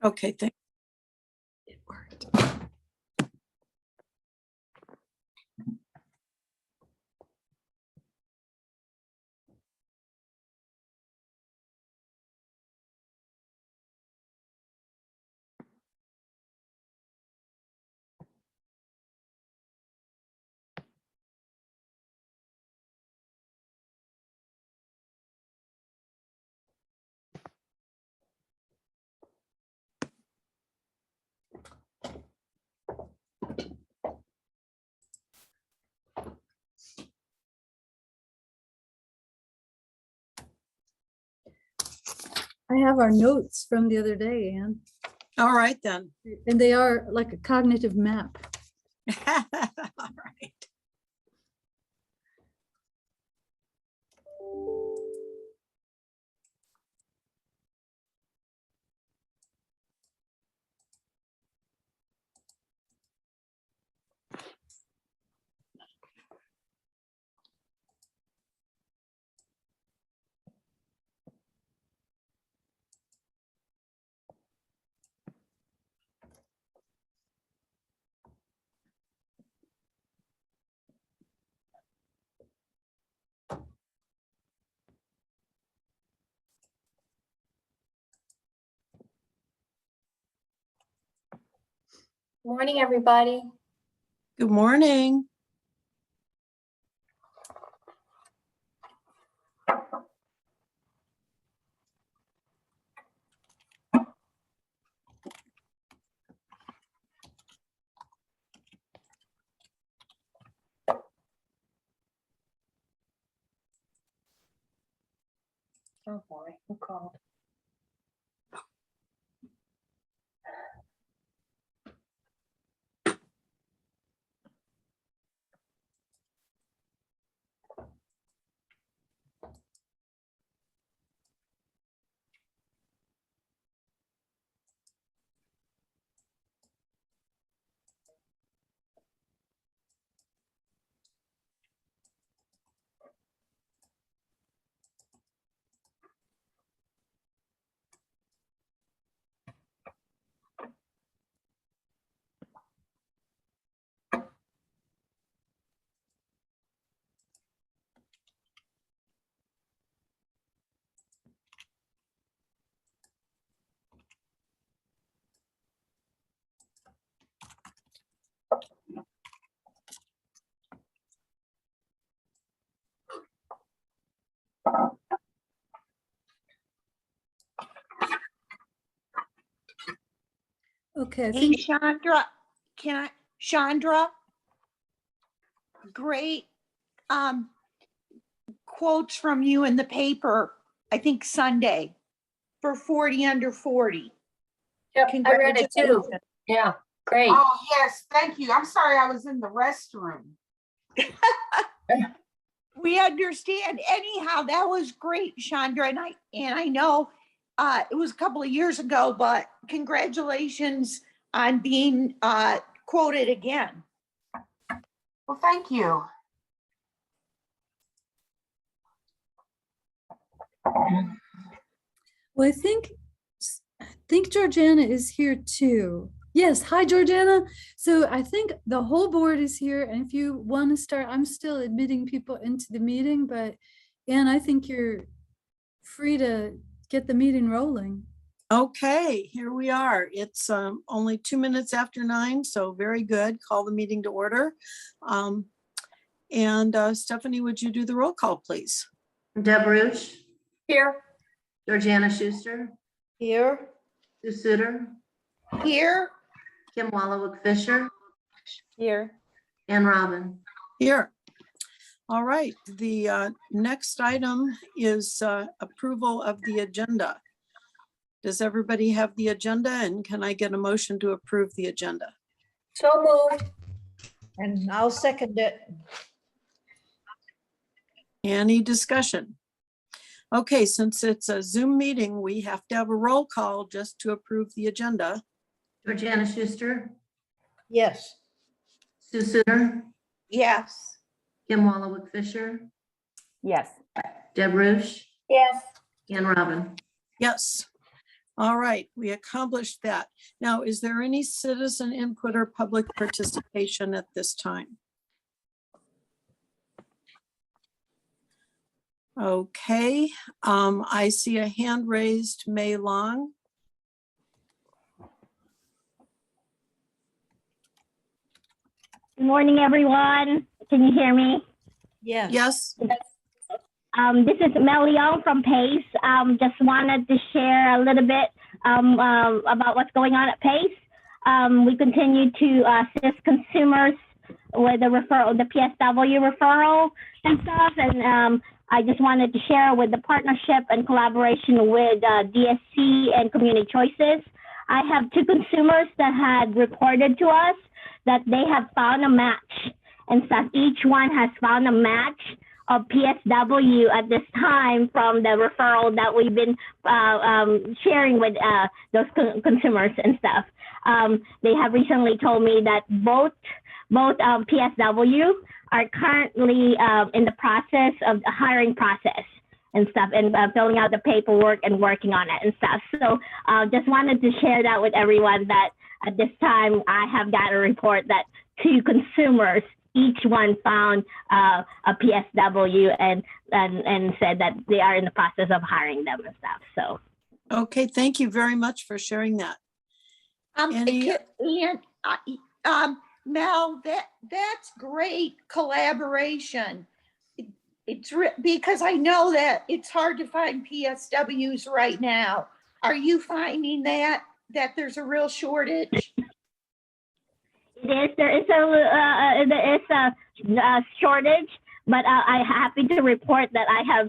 Okay, thank you. It worked. I have our notes from the other day, Anne, All right then. and they are like a cognitive map. All right. Morning, everybody. Good morning. Oh boy, who called? Okay, I Hey, think Chandra, great quotes from you in the paper, I think Sunday, for 40 under 40. Yep, I read it too. Congratulations. Yeah, great. Oh, yes, thank you. I'm sorry I was in the restroom. We understand. Anyhow, that was great, Chandra, and I know it was a couple of years ago, but congratulations on being quoted again. Well, thank you. well, I think Georgiana is here too. Yes, hi Georgiana. So I think the whole board is here, and if you want to start, I'm still admitting people into the meeting, but Anne, I think you're free to get the meeting rolling. Okay, here we are. It's only 2 minutes after 9, so very good. Call the meeting to order. Stephanie, would you do the roll call, please? Deb Ruch, Here. Georgiana Schuster, Here. Sue Suter, Here. Kim Wallowik Fisher, Here. and Robin. Here. All right, the next item is approval of the agenda. Does everybody have the agenda, and can I get a motion to approve the agenda? So moved. And I'll second it. Any discussion? Okay, since it's a Zoom meeting, we have to have a roll call just to approve the agenda. Georgiana Schuster, Yes. Sue Suter, Yes. Kim Wallowik Fisher, Yes. Deb Ruch, Yes. and Robin. Yes. All right, we accomplished that. Now, is there any citizen input or public participation at this time? Okay, I see a hand raised, May Long. Good morning, everyone. Can you hear me? Yes. Yes, This is Mel Leong from PACE. Just wanted to share a little bit about what's going on at PACE. We continue to assist consumers with the referral, the PSW referral and stuff. And I just wanted to share with the partnership and collaboration with DSC and Community Choices. I have 2 consumers that had reported to us that they have found a match, and stuff. Each one has found a match of PSW at this time from the referral that we've been sharing with those consumers and stuff. They have recently told me that both PSW are currently in the process of the hiring process and stuff, and filling out the paperwork and working on it and stuff. So just wanted to share that with everyone that at this time I have got a report that 2 consumers, each one found a PSW and said that they are in the process of hiring them and stuff. So okay, thank you very much for sharing that. Any- Mel, that's great collaboration. It's because I know that it's hard to find PSWs right now. Are you finding that there's a real shortage? there is a shortage, but I'm happy to report that I have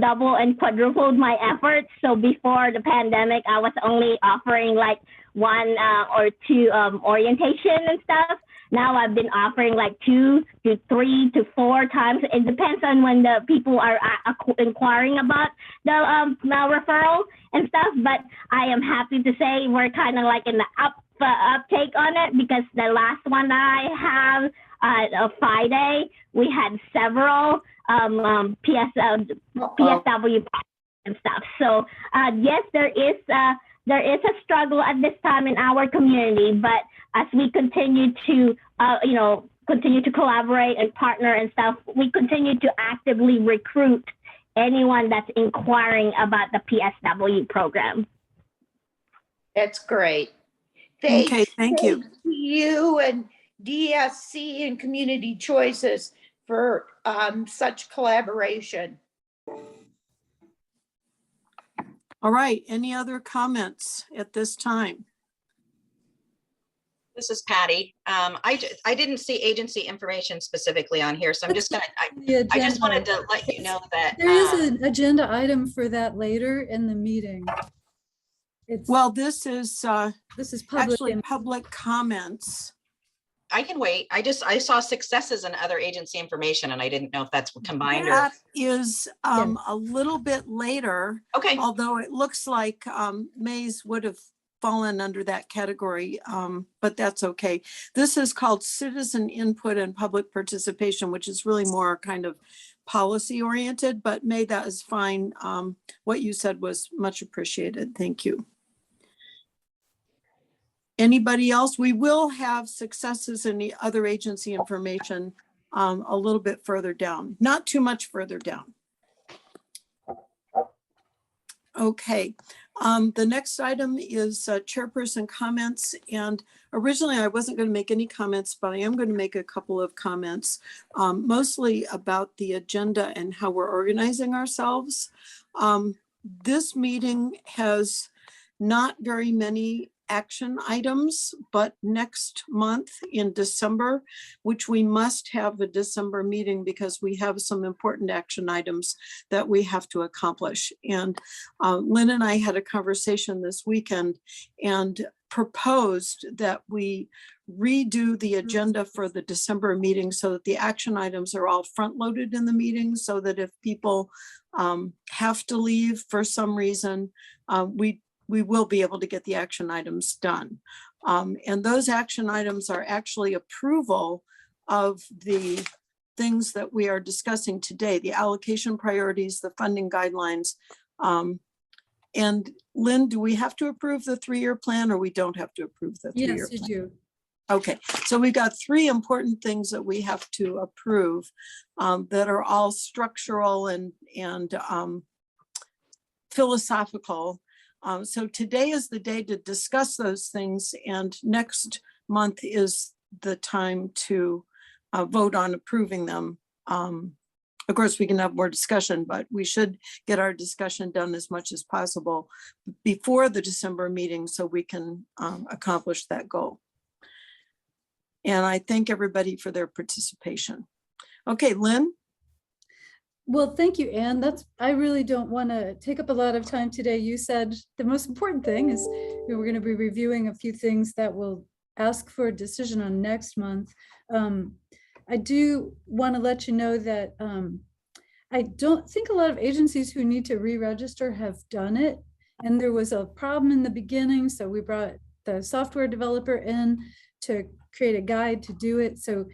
double and quadrupled my efforts. So before the pandemic, I was only offering like 1 or 2 orientation and stuff. Now I've been offering like 2 to 3 to 4 times. It depends on when the people are inquiring about the referral and stuff. But I am happy to say we're kind of like in the uptake on it, because the last one I have, a Friday, we had several PSW and stuff. So yes, there is a struggle at this time in our community, but as we continue to continue to collaborate and partner and stuff, we continue to actively recruit anyone that's inquiring about the PSW program. That's great. Okay, thank you. Thanks to you and DSC and Community Choices for such collaboration. All right, any other comments at this time? This is Patty. I didn't see agency information specifically on here, so I'm just gonna, I just wanted to let you know that. There is an agenda item for that later in the meeting. Well, this is public. actually public comments. I can wait. I saw successes in other agency information, and I didn't know if that's combined or. That is a little bit later. Okay. Although it looks like Mays would have fallen under that category, but that's okay. This is called citizen input and public participation, which is really more kind of policy oriented, but May, that is fine. What you said was much appreciated. Thank you. Anybody else? We will have successes in the other agency information a little bit further down, not too much further down. Okay, the next item is chairperson comments. And originally I wasn't going to make any comments, but I am going to make a couple of comments, mostly about the agenda and how we're organizing ourselves. This meeting has not very many action items, but next month in December, which we must have a December meeting because we have some important action items that we have to accomplish. And Lynn and I had a conversation this weekend and proposed that we redo the agenda for the December meeting so that the action items are all front loaded in the meeting, so that if people have to leave for some reason, we will be able to get the action items done. And those action items are actually approval of the things that we are discussing today, the allocation priorities, the funding guidelines, And Lynn, do we have to approve the 3-year plan or we don't have to approve the 3-year Yes, you plan? do. Okay, so we've got 3 important things that we have to approve that are all structural and philosophical. So today is the day to discuss those things, and next month is the time to vote on approving them. Of course, we can have more discussion, but we should get our discussion done as much as possible before the December meeting so we can accomplish that goal. And I thank everybody for their participation. Okay, Lynn? Well, thank you, Anne. I really don't want to take up a lot of time today. You said the most important thing is we're going to be reviewing a few things that we'll ask for a decision on next month. I do want to let you know that I don't think a lot of agencies who need to re-register have done it. And there was a problem in the beginning, so we brought the software developer in to create a guide to do it. So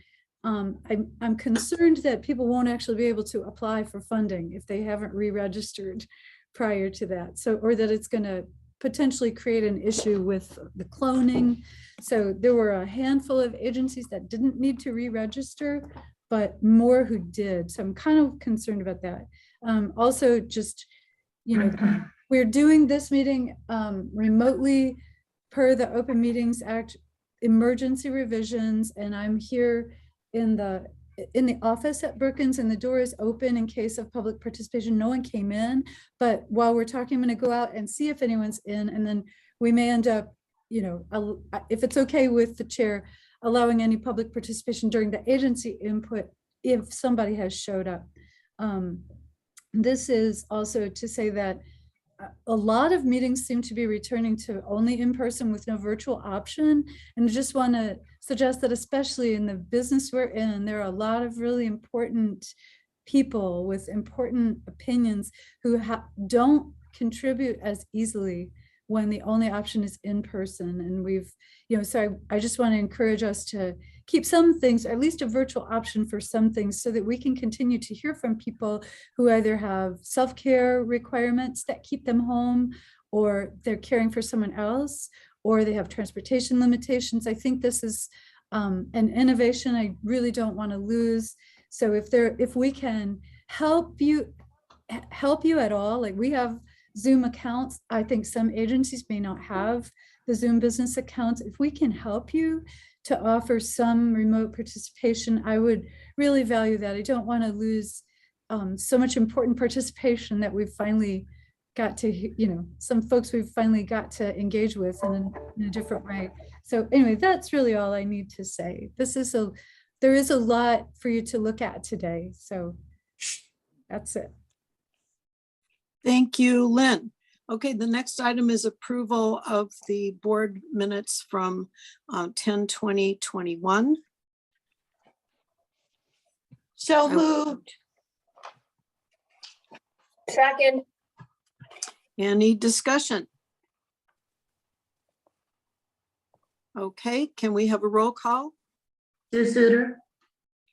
I'm concerned that people won't actually be able to apply for funding if they haven't re-registered prior to that. So, or that it's going to potentially create an issue with the cloning. So there were a handful of agencies that didn't need to re-register, but more who did. So I'm kind of concerned about that. Also, just, you know, we're doing this meeting remotely per the Open Meetings Act emergency revisions, and I'm here in the office at Brookins, and the door is open in case of public participation. No one came in, but while we're talking, I'm going to go out and see if anyone's in, and then we may end up, you know, if it's okay with the chair, allowing any public participation during the agency input if somebody has showed up. This is also to say that a lot of meetings seem to be returning to only in person with no virtual option. And I just want to suggest that especially in the business we're in, there are a lot of really important people with important opinions who don't contribute as easily when the only option is in person. And we've, you know, so I just want to encourage us to keep some things, at least a virtual option for some things, so that we can continue to hear from people who either have self-care requirements that keep them home, or they're caring for someone else, or they have transportation limitations. I think this is an innovation I really don't want to lose. So if we can help you at all, like we have Zoom accounts. I think some agencies may not have the Zoom business accounts. If we can help you to offer some remote participation, I would really value that. I don't want to lose so much important participation that we've finally got to, you know, some folks we've finally got to engage with in a different way. So anyway, that's really all I need to say. There is a lot for you to look at today. So that's it. Thank you, Lynn. Okay, the next item is approval of the board minutes from 10/20/21. So moved. Second. Any discussion? Okay, can we have a roll call? Sue Suter,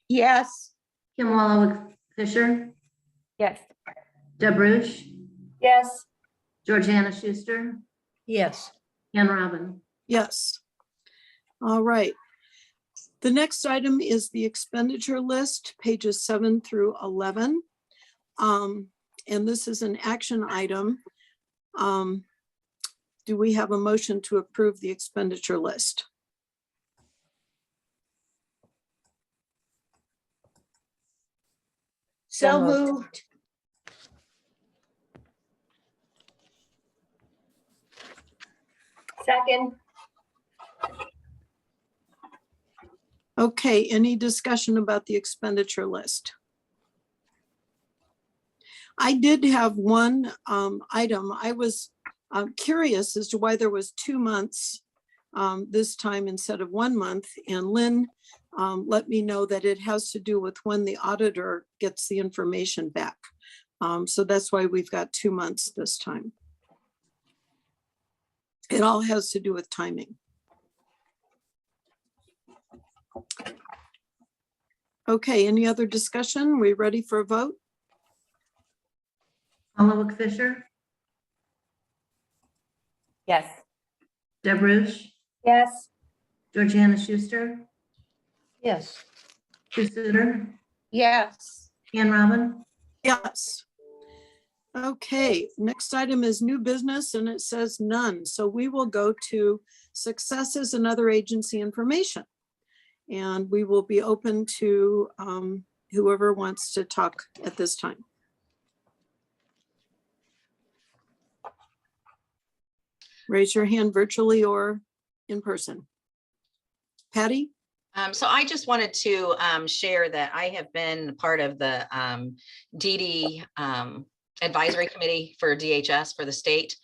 Yes. Kim Wallowitz Fisher, Yes. Deb Ruch, Yes. Georgiana Schuster, Yes. Ann Robin. Yes. All right. The next item is the expenditure list, pages 7 through 11. And this is an action item. Do we have a motion to approve the expenditure list? So moved. Second. Okay, any discussion about the expenditure list? I did have one item. I was curious as to why there was 2 months this time instead of 1 month. And Lynn let me know that it has to do with when the auditor gets the information back. So that's why we've got 2 months this time. It all has to do with timing. Okay, any other discussion? We ready for a vote? Wallowitz Fisher, Yes. Deb Rush, Yes. Georgiana Schuster, Yes. Sue Suter, Yes. Ann Robin. Yes. Okay, next item is new business and it says none. So we will go to successes and other agency information. And we will be open to whoever wants to talk at this time. Raise your hand virtually or in person. Patty? So I just wanted to share that I have been part of the DD advisory committee for DHS for the state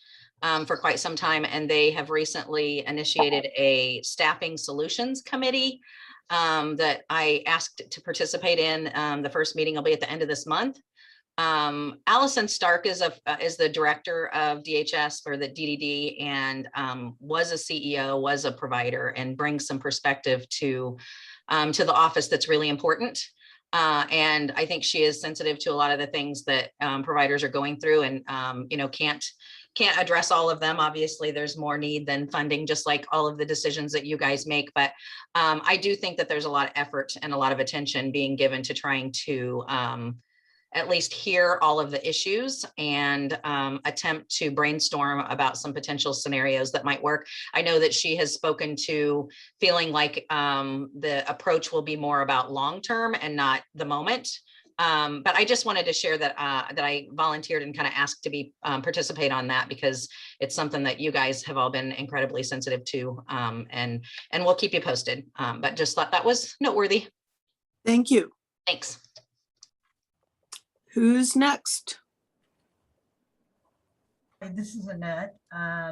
for quite some time, and they have recently initiated a staffing solutions committee that I asked to participate in. The first meeting will be at the end of this month. Allison Stark is the director of DHS for the DDD and was a CEO, was a provider, and brings some perspective to the office that's really important. And I think she is sensitive to a lot of the things that providers are going through, and can't address all of them. Obviously, there's more need than funding, just like all of the decisions that you guys make. But I do think that there's a lot of effort and a lot of attention being given to trying to at least hear all of the issues and attempt to brainstorm about some potential scenarios that might work. I know that she has spoken to feeling like the approach will be more about long-term and not the moment. But I just wanted to share that that I volunteered and kind of asked to be participate on that, because it's something that you guys have all been incredibly sensitive to, and we'll keep you posted. But just thought that was noteworthy. Thank you. Thanks. Who's next? Hey, this is Annette. I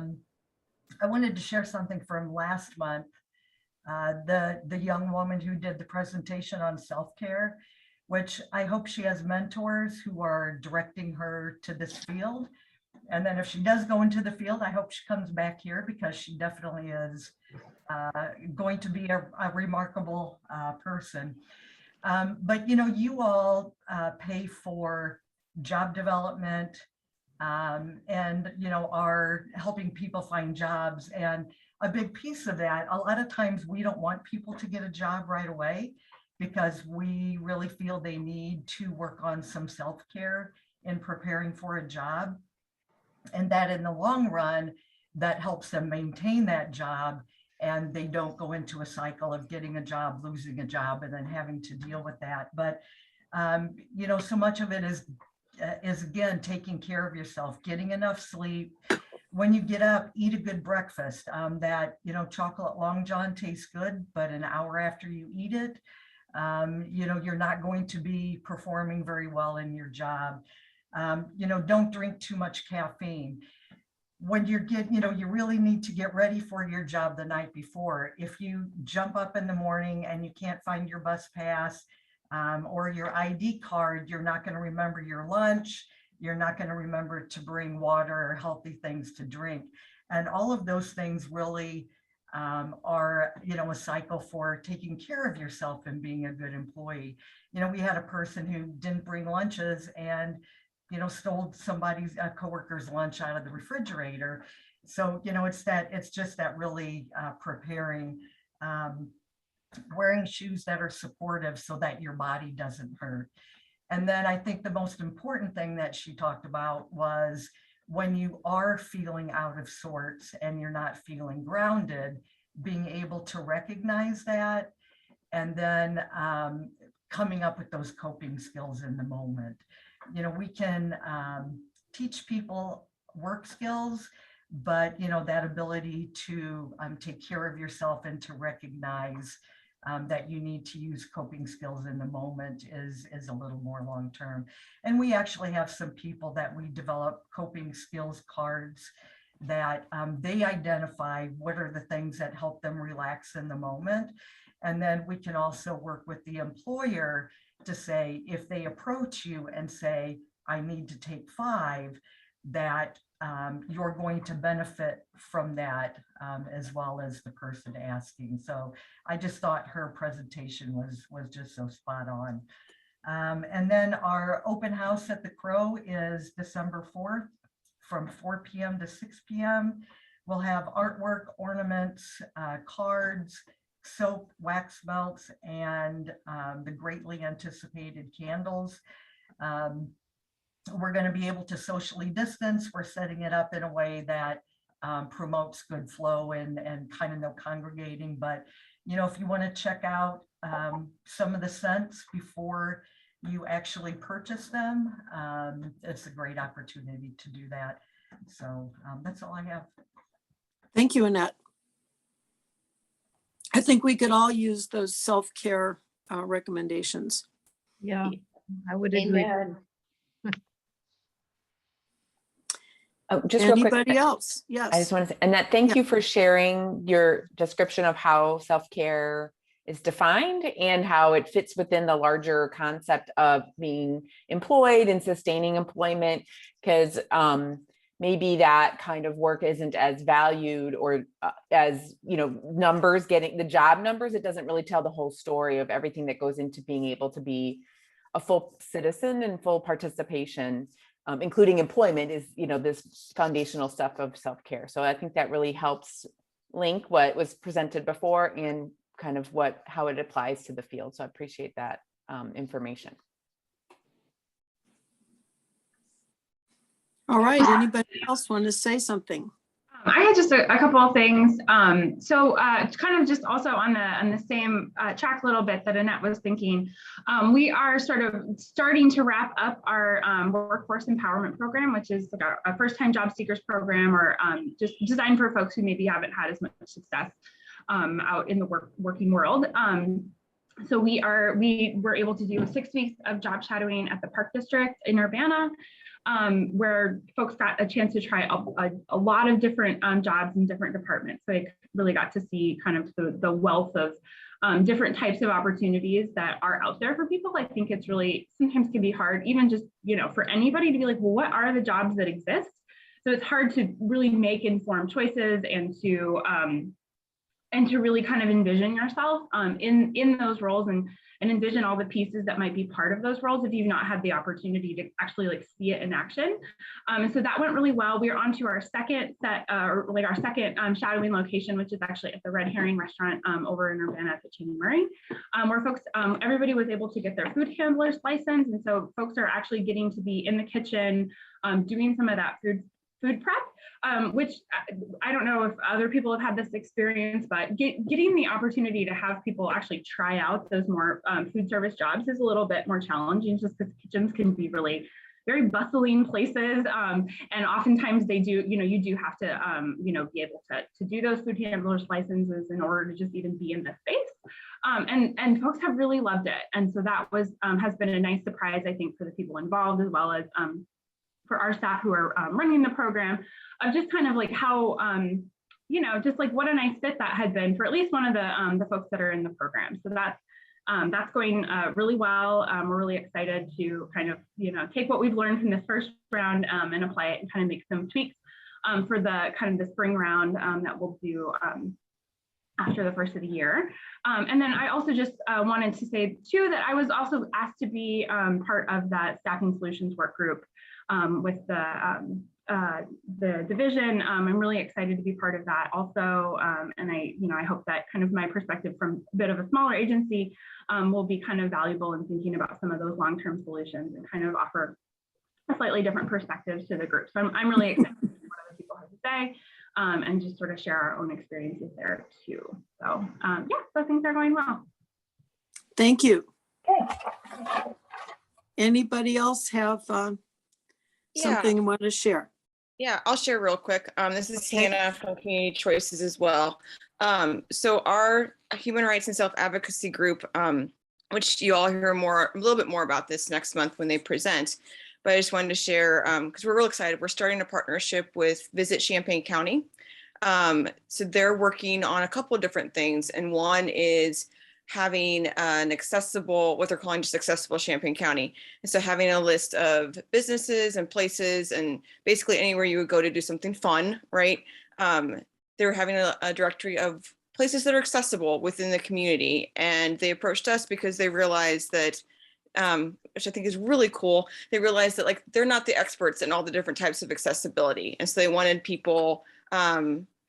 wanted to share something from last month. The young woman who did the presentation on self-care, which I hope she has mentors who are directing her to this field. And then if she does go into the field, I hope she comes back here, because she definitely is going to be a remarkable person. But you all pay for job development and are helping people find jobs. And a big piece of that, a lot of times we don't want people to get a job right away, because we really feel they need to work on some self-care in preparing for a job. And that in the long run, that helps them maintain that job, and they don't go into a cycle of getting a job, losing a job, and then having to deal with that. But so much of it is again taking care of yourself, getting enough sleep. When you get up, eat a good breakfast. That chocolate Long John tastes good, but an hour after you eat it, you're not going to be performing very well in your job. Don't drink too much caffeine. When you really need to get ready for your job the night before. If you jump up in the morning and you can't find your bus pass or your ID card, you're not going to remember your lunch. You're not going to remember to bring water or healthy things to drink. And all of those things really are, a cycle for taking care of yourself and being a good employee. We had a person who didn't bring lunches and stole somebody's coworker's lunch out of the refrigerator. So, it's just that really preparing, wearing shoes that are supportive so that your body doesn't hurt. And then I think the most important thing that she talked about was when you are feeling out of sorts and you're not feeling grounded, being able to recognize that, and then coming up with those coping skills in the moment. We can teach people work skills, but that ability to take care of yourself and to recognize that you need to use coping skills in the moment is a little more long-term. And we actually have some people that we develop coping skills cards that they identify what are the things that help them relax in the moment. And then we can also work with the employer to say, if they approach you and say, I need to take 5, that you're going to benefit from that as well as the person asking. So I just thought her presentation was just so spot on. And then our open house at the Crow is December 4th from 4 p.m. to 6 p.m. We'll have artwork, ornaments, cards, soap, wax melts, and the greatly anticipated candles. We're going to be able to socially distance. We're setting it up in a way that promotes good flow and kind of no congregating. But, you know, if you want to check out some of the scents before you actually purchase them, it's a great opportunity to do that. So that's all I have. Thank you, Annette. I think we could all use those self-care recommendations. Yeah, I would agree. Amen. Oh, just real quick. Anybody else? I Yes. just want to say, Annette, thank you for sharing your description of how self-care is defined and how it fits within the larger concept of being employed and sustaining employment, because maybe that kind of work isn't as valued or as, you know, numbers, getting the job numbers. It doesn't really tell the whole story of everything that goes into being able to be a full citizen and full participation, including employment, is, you know, this foundational stuff of self-care. So I think that really helps link what was presented before and kind of how it applies to the field. So I appreciate that information. All right. Anybody else want to say something? I had just a couple of things. So kind of just also on the same track a little bit that Annette was thinking, we are sort of starting to wrap up our workforce empowerment program, which is like a first-time job seekers program, or just designed for folks who maybe haven't had as much success out in the working world. So we were able to do 6 weeks of job shadowing at the Park District in Urbana, where folks got a chance to try a lot of different jobs in different departments. So they really got to see kind of the wealth of different types of opportunities that are out there for people. I think it's really sometimes can be hard, even just, you know, for anybody to be like, well, what are the jobs that exist? So it's hard to really make informed choices and to really kind of envision yourself in those roles and envision all the pieces that might be part of those roles if you've not had the opportunity to actually like see it in action. So that went really well. We are on to our second set, our second shadowing location, which is actually at the Red Herring restaurant over in Urbana at the Cheney Murray, where folks, everybody was able to get their food handler's license. And so folks are actually getting to be in the kitchen, doing some of that food prep, which I don't know if other people have had this experience, but getting the opportunity to have people actually try out those more food service jobs is a little bit more challenging, just because kitchens can be really very bustling places. And oftentimes they do, you know, you do have to, you know, be able to do those food handlers licenses in order to just even be in the space. And folks have really loved it. And so that was, has been a nice surprise, I think, for the people involved, as well as for our staff who are running the program, of just kind of like how, you know, just like what a nice fit that had been for at least one of the folks that are in the program. So that's going really well. We're really excited to kind of, you know, take what we've learned from this first round and apply it and kind of make some tweaks for the kind of the spring round that we'll do after the first of the year. And then I also just wanted to say too, that I was also asked to be part of that staffing solutions work group with the division. I'm really excited to be part of that also. And I hope that kind of my perspective from a bit of a smaller agency will be kind of valuable in thinking about some of those long-term solutions and kind of offer a slightly different perspectives to the group. So I'm really excited to see what other people have to say and just sort of share our own experiences there too. So yeah, so things are going well. Thank you. Anybody else have something you want to share? Yeah, I'll share real quick. This is Okay. Hannah from Community Choices as well. So our human rights and self-advocacy group, which you all hear a little bit more about this next month when they present, but I just wanted to share, because we're real excited. We're starting a partnership with Visit Champaign County. So they're working on a couple of different things. And one is having an accessible, what they're calling just accessible Champaign County. And so having a list of businesses and places and basically anywhere you would go to do something fun, right? They're having a directory of places that are accessible within the community. And they approached us because they realized that, which I think is really cool. They realized that like, they're not the experts in all the different types of accessibility. And so they wanted people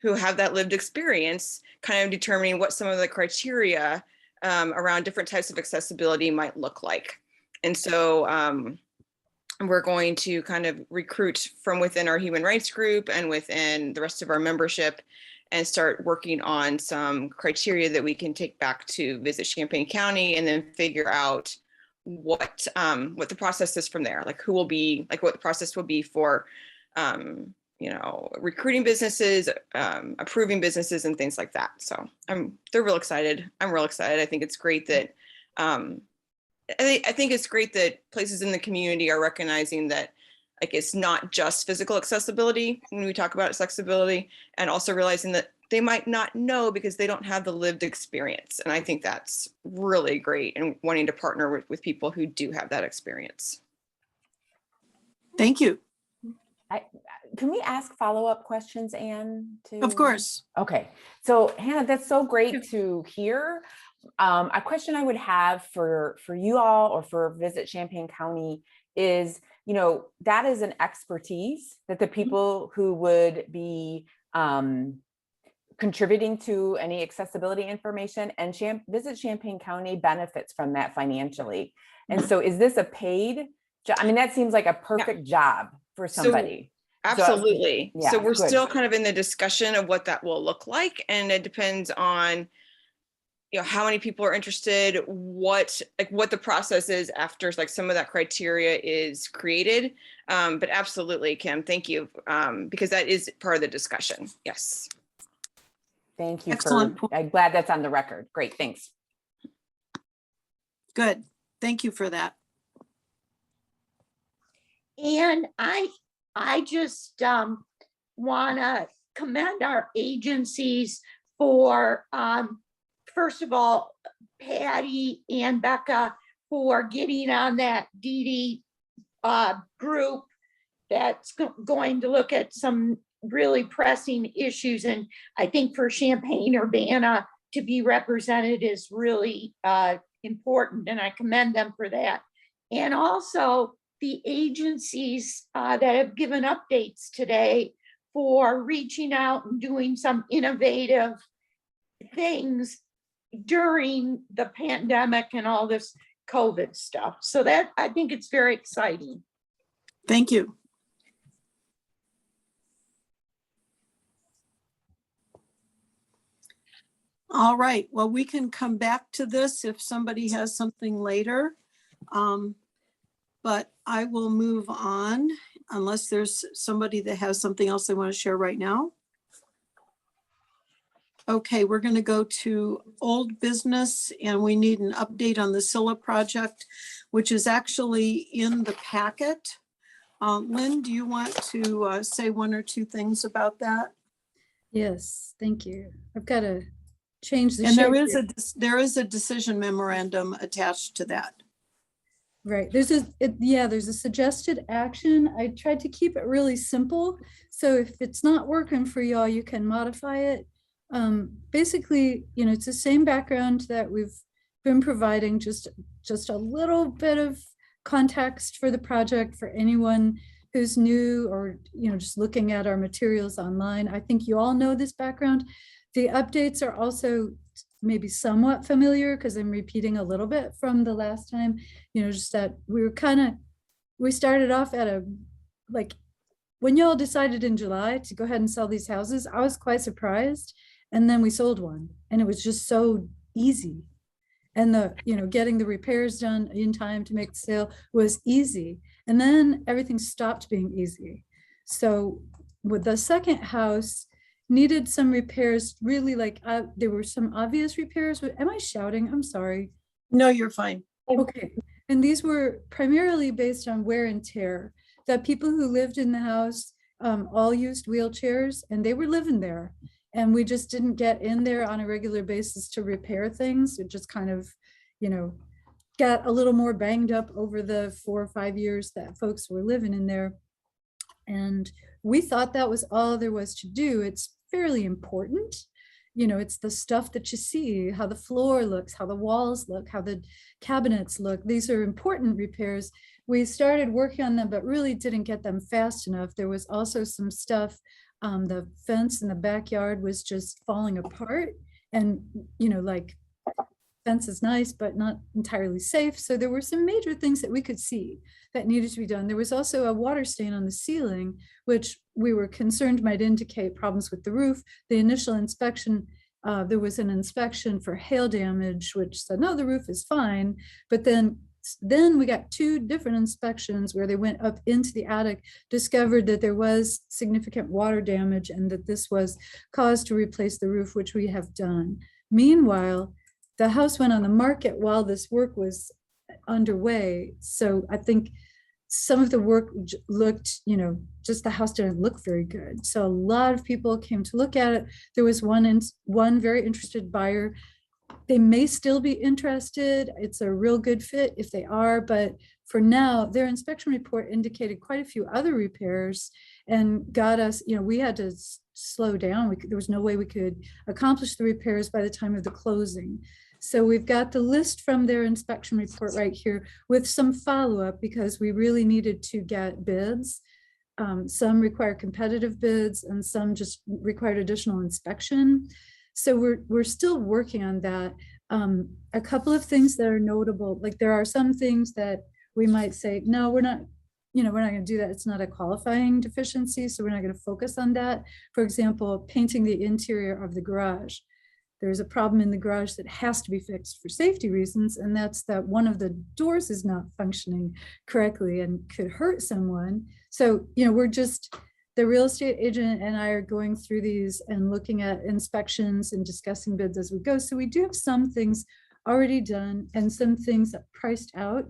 who have that lived experience, kind of determining what some of the criteria around different types of accessibility might look like. And so we're going to kind of recruit from within our human rights group and within the rest of our membership and start working on some criteria that we can take back to Visit Champaign County and then figure out what the process is from there, like who will be, like what the process will be for, you know, recruiting businesses, approving businesses and things like that. So they're real excited. I'm real excited. I think it's great that, I think it's great that places in the community are recognizing that like it's not just physical accessibility when we talk about accessibility, and also realizing that they might not know because they don't have the lived experience. And I think that's really great, and wanting to partner with people who do have that experience. Thank you. Can we ask follow-up questions, Anne? Of course. Okay. So Hannah, that's so great to hear. A question I would have for you all or for Visit Champaign County is, you know, that is an expertise that the people who would be contributing to any accessibility information, and Visit Champaign County benefits from that financially. And so is this a paid job? I mean, that seems like a perfect job for somebody. Absolutely. So, yeah, so we're good. still kind of in the discussion of what that will look like. And it depends on, you know, how many people are interested, what the process is after like some of that criteria is created. But absolutely, Kim, thank you. Because that is part of the discussion. Yes. Thank you. Excellent. I'm glad that's on the record. Great. Thanks. Good. Thank you for that. And I just want to commend our agencies for, first of all, Patty and Becca for getting on that DD group that's going to look at some really pressing issues. And I think for Champaign-Urbana to be represented is really important, and I commend them for that. And also the agencies that have given updates today for reaching out and doing some innovative things during the pandemic and all this COVID stuff. So that, I think it's very exciting. Thank you. All right, well, we can come back to this if somebody has something later. But I will move on unless there's somebody that has something else they want to share right now. Okay, we're going to go to old business, and we need an update on the Scylla project, which is actually in the packet. Lynn, do you want to say one or two things about that? Yes, thank you. I've got to change the And shape there here. is a decision memorandum attached to that. Right. There's a suggested action. I tried to keep it really simple. So if it's not working for y'all, you can modify it. Basically, you know, it's the same background that we've been providing, just a little bit of context for the project for anyone who's new or, you know, just looking at our materials online. I think you all know this background. The updates are also maybe somewhat familiar because I'm repeating a little bit from the last time, you know, just that we started off at when y'all decided in July to go ahead and sell these houses, I was quite surprised. And then we sold one and it was just so easy. And getting the repairs done in time to make the sale was easy. And then everything stopped being easy. So with the second house, needed some repairs, really there were some obvious repairs. Am I shouting? I'm sorry. No, you're fine. Okay. And these were primarily based on wear and tear, that people who lived in the house all used wheelchairs and they were living there. And we just didn't get in there on a regular basis to repair things. It just kind of, got a little more banged up over the 4 or 5 years that folks were living in there. And we thought that was all there was to do. It's fairly important. It's the stuff that you see, how the floor looks, how the walls look, how the cabinets look. These are important repairs. We started working on them, but really didn't get them fast enough. There was also some stuff The fence in the backyard was just falling apart, and like, fence is nice, but not entirely safe. So there were some major things that we could see that needed to be done. There was also a water stain on the ceiling, which we were concerned might indicate problems with the roof. The initial inspection, there was an inspection for hail damage, which said, no, the roof is fine. But then we got 2 different inspections where they went up into the attic, discovered that there was significant water damage and that this was caused to replace the roof, which we have done. Meanwhile, the house went on the market while this work was underway. So I think some of the work looked, just the house didn't look very good. So a lot of people came to look at it. There was one very interested buyer. They may still be interested. It's a real good fit if they are, but for now, their inspection report indicated quite a few other repairs and got us, we had to slow down. There was no way we could accomplish the repairs by the time of the closing. So we've got the list from their inspection report right here with some follow-up because we really needed to get bids. Some require competitive bids and some just required additional inspection. So we're still working on that. A couple of things that are notable, like there are some things that we might say, no, we're not going to do that. It's not a qualifying deficiency, so we're not going to focus on that. For example, painting the interior of the garage. There's a problem in the garage that has to be fixed for safety reasons, and that's that one of the doors is not functioning correctly and could hurt someone. So, the real estate agent and I are going through these and looking at inspections and discussing bids as we go. So we do have some things already done and some things that priced out.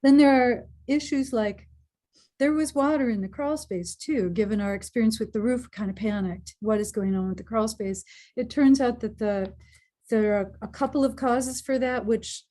Then there are issues like there was water in the crawl space too. Given our experience with the roof, kind of panicked. What is going on with the crawl space? It turns out that there are a couple of causes for that, which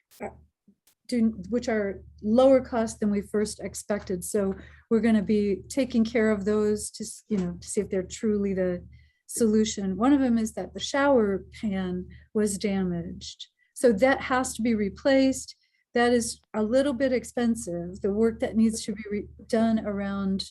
are lower cost than we first expected. So we're going to be taking care of those to see if they're truly the solution. One of them is that the shower pan was damaged. So that has to be replaced. That is a little bit expensive. The work that needs to be done around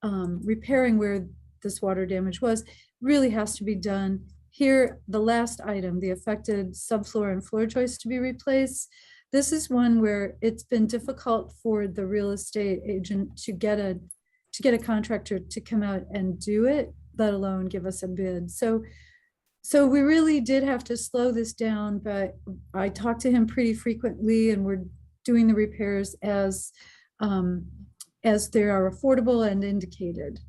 repairing where this water damage was really has to be done. Here, the last item, the affected subfloor and floor joists to be replaced. This is one where it's been difficult for the real estate agent to get a contractor to come out and do it, let alone give us a bid. So we really did have to slow this down, but I talked to him pretty frequently and we're doing the repairs as they are affordable and indicated.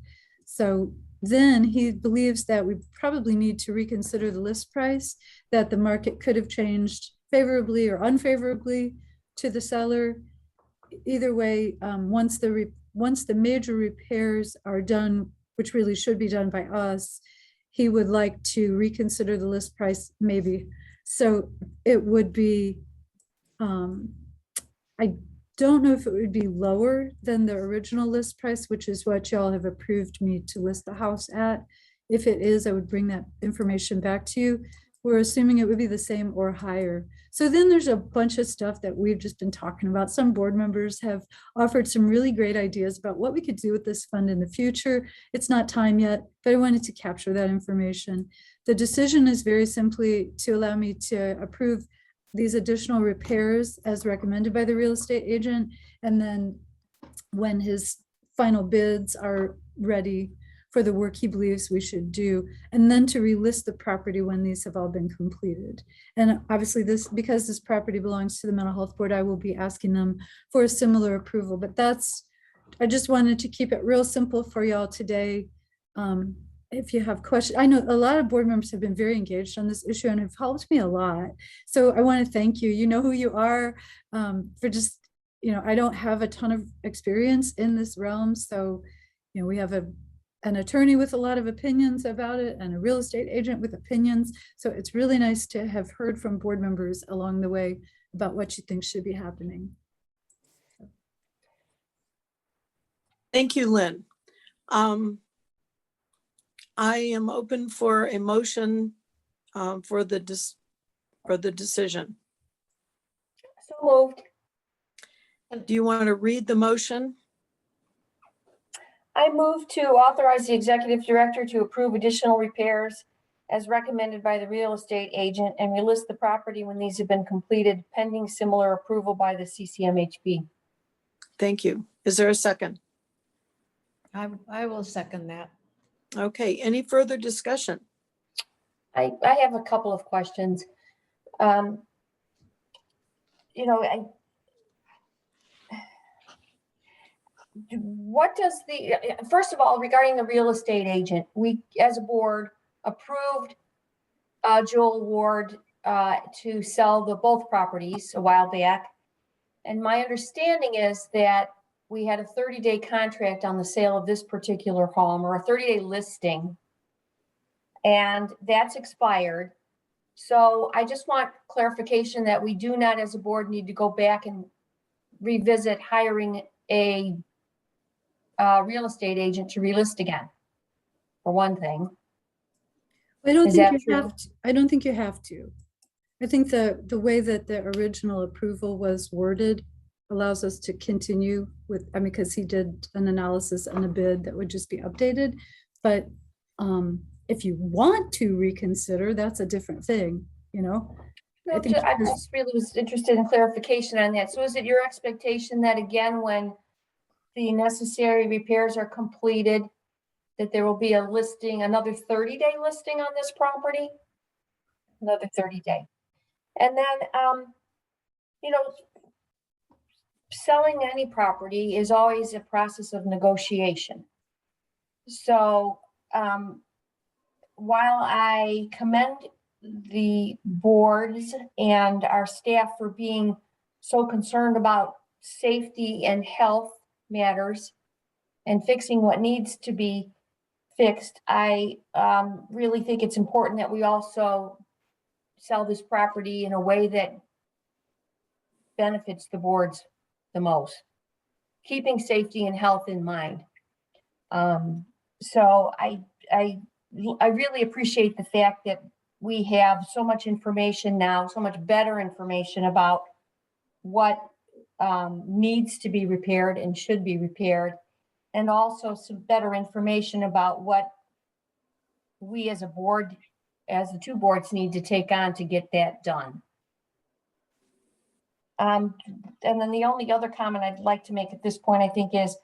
So then he believes that we probably need to reconsider the list price, that the market could have changed favorably or unfavorably to the seller. Either way, once the major repairs are done, which really should be done by us, he would like to reconsider the list price maybe. So it would be, I don't know if it would be lower than the original list price, which is what y'all have approved me to list the house at. If it is, I would bring that information back to you. We're assuming it would be the same or higher. So then there's a bunch of stuff that we've just been talking about. Some board members have offered some really great ideas about what we could do with this fund in the future. It's not time yet, but I wanted to capture that information. The decision is very simply to allow me to approve these additional repairs as recommended by the real estate agent. And then when his final bids are ready for the work he believes we should do, and then to relist the property when these have all been completed. And obviously because this property belongs to the mental health board, I will be asking them for a similar approval, but I just wanted to keep it real simple for y'all today. If you have questions, I know a lot of board members have been very engaged on this issue and have helped me a lot. So I want to thank you. You know who you are, for just, I don't have a ton of experience in this realm. So, we have an attorney with a lot of opinions about it and a real estate agent with opinions. So it's really nice to have heard from board members along the way about what you think should be happening. Thank you, Lynn. I am open for a motion for the decision. So moved. Do you want to read the motion? I move to authorize the executive director to approve additional repairs as recommended by the real estate agent and relist the property when these have been completed, pending similar approval by the CCMHB. Thank you. Is there a second? I will second that. Okay, any further discussion? I have a couple of questions. You know, what does the, first of all, regarding the real estate agent, we as a board approved Joel Ward to sell both properties a while back. And my understanding is that we had a 30-day contract on the sale of this particular home, or a 30-day listing, and that's expired. So I just want clarification that we do not as a board need to go back and revisit hiring a real estate agent to relist again, for one thing. I don't Is think that you have true? to. I don't think you have to. I think the way that the original approval was worded allows us to continue with, I mean, because he did an analysis and a bid that would just be updated. But if you want to reconsider, that's a different thing, you know? No, I think I just really was interested in clarification on that. So is it your expectation that again, when the necessary repairs are completed, that there will be a listing, another 30-day listing on this property? Another 30-day. And then, you know, selling any property is always a process of negotiation. So while I commend the boards and our staff for being so concerned about safety and health matters and fixing what needs to be fixed, I really think it's important that we also sell this property in a way that benefits the boards the most, keeping safety and health in mind. So I really appreciate the fact that we have so much information now, so much better information about what needs to be repaired and should be repaired, and also some better information about what we as a board, as the two boards, need to take on to get that done. And then the only other comment I'd like to make at this point, I think, is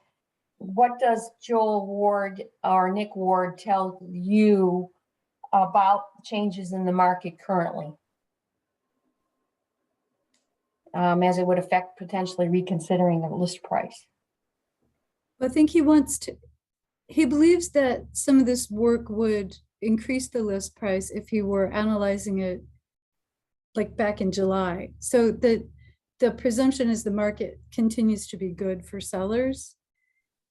what does Joel Ward or Nick Ward tell you about changes in the market currently, as it would affect potentially reconsidering the list price? I think he wants to, he believes that some of this work would increase the list price if he were analyzing it like back in July. So the presumption is the market continues to be good for sellers,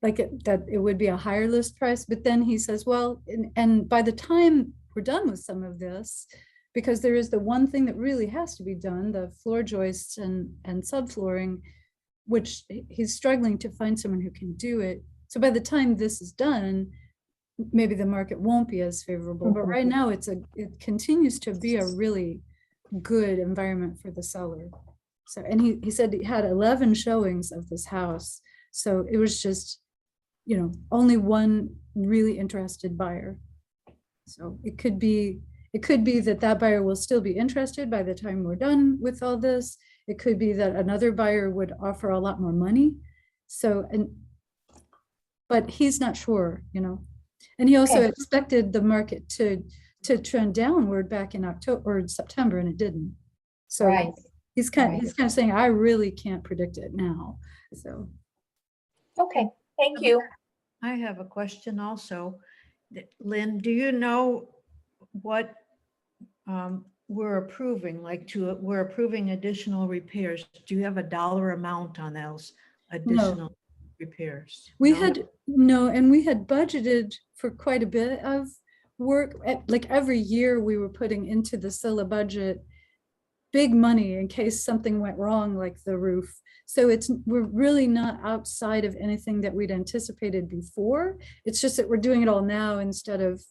like that it would be a higher list price. But then he says, well, and by the time we're done with some of this, because there is the one thing that really has to be done, the floor joists and subflooring, which he's struggling to find someone who can do it. So by the time this is done, maybe the market won't be as favorable. But right now it continues to be a really good environment for the seller. So, and he said he had 11 showings of this house. So it was just, you know, only one really interested buyer. So it could be that buyer will still be interested by the time we're done with all this. It could be that another buyer would offer a lot more money. So, but he's not sure, you know. And he also expected the market to trend downward back in October or September, and it didn't. So he's kind of saying, I really can't predict it now. So okay, thank you. I have a question also. Lynn, do you know what we're approving? Like we're approving additional repairs. Do you have a dollar amount on those additional repairs? We had and we had budgeted for quite a bit of work. Like every year we were putting into the SILA budget big money in case something went wrong, like the roof. So we're really not outside of anything that we'd anticipated before. It's just that we're doing it all now instead of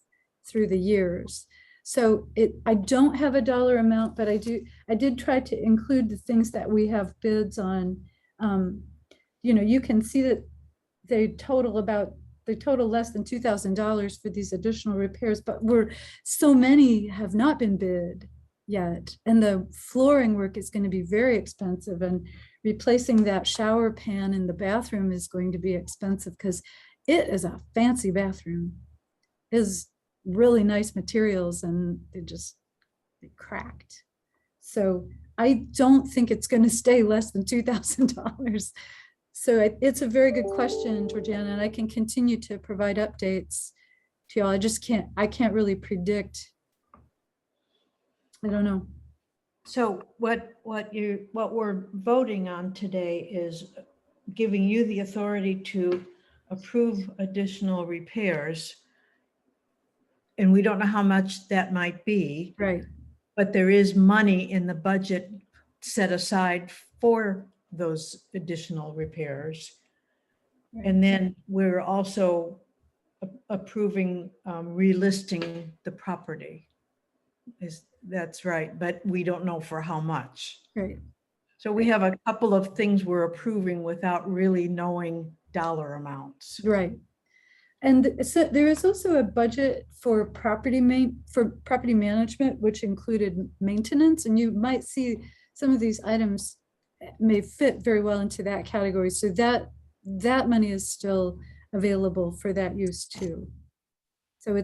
through the years. So I don't have a dollar amount, but I did try to include the things that we have bids on. You know, you can see that they total about they total less than $2,000 for these additional repairs, but so many have not been bid yet. And the flooring work is going to be very expensive, and replacing that shower pan in the bathroom is going to be expensive because it is a fancy bathroom. It is really nice materials, and they cracked. So I don't think it's going to stay less than $2,000. So it's a very good question, Georgiana, and I can continue to provide updates to y'all. I can't really predict. I don't know. So what we're voting on today is giving you the authority to approve additional repairs. And we don't know how much that might be. Right. But there is money in the budget set aside for those additional repairs. Right. And then we're also approving relisting the property. That's right, but we don't know for how much. Right. So we have a couple of things we're approving without really knowing dollar amounts. Right. And so there is also a budget for property management, which included maintenance, and you might see some of these items may fit very well into that category. So that money is still available for that use too. So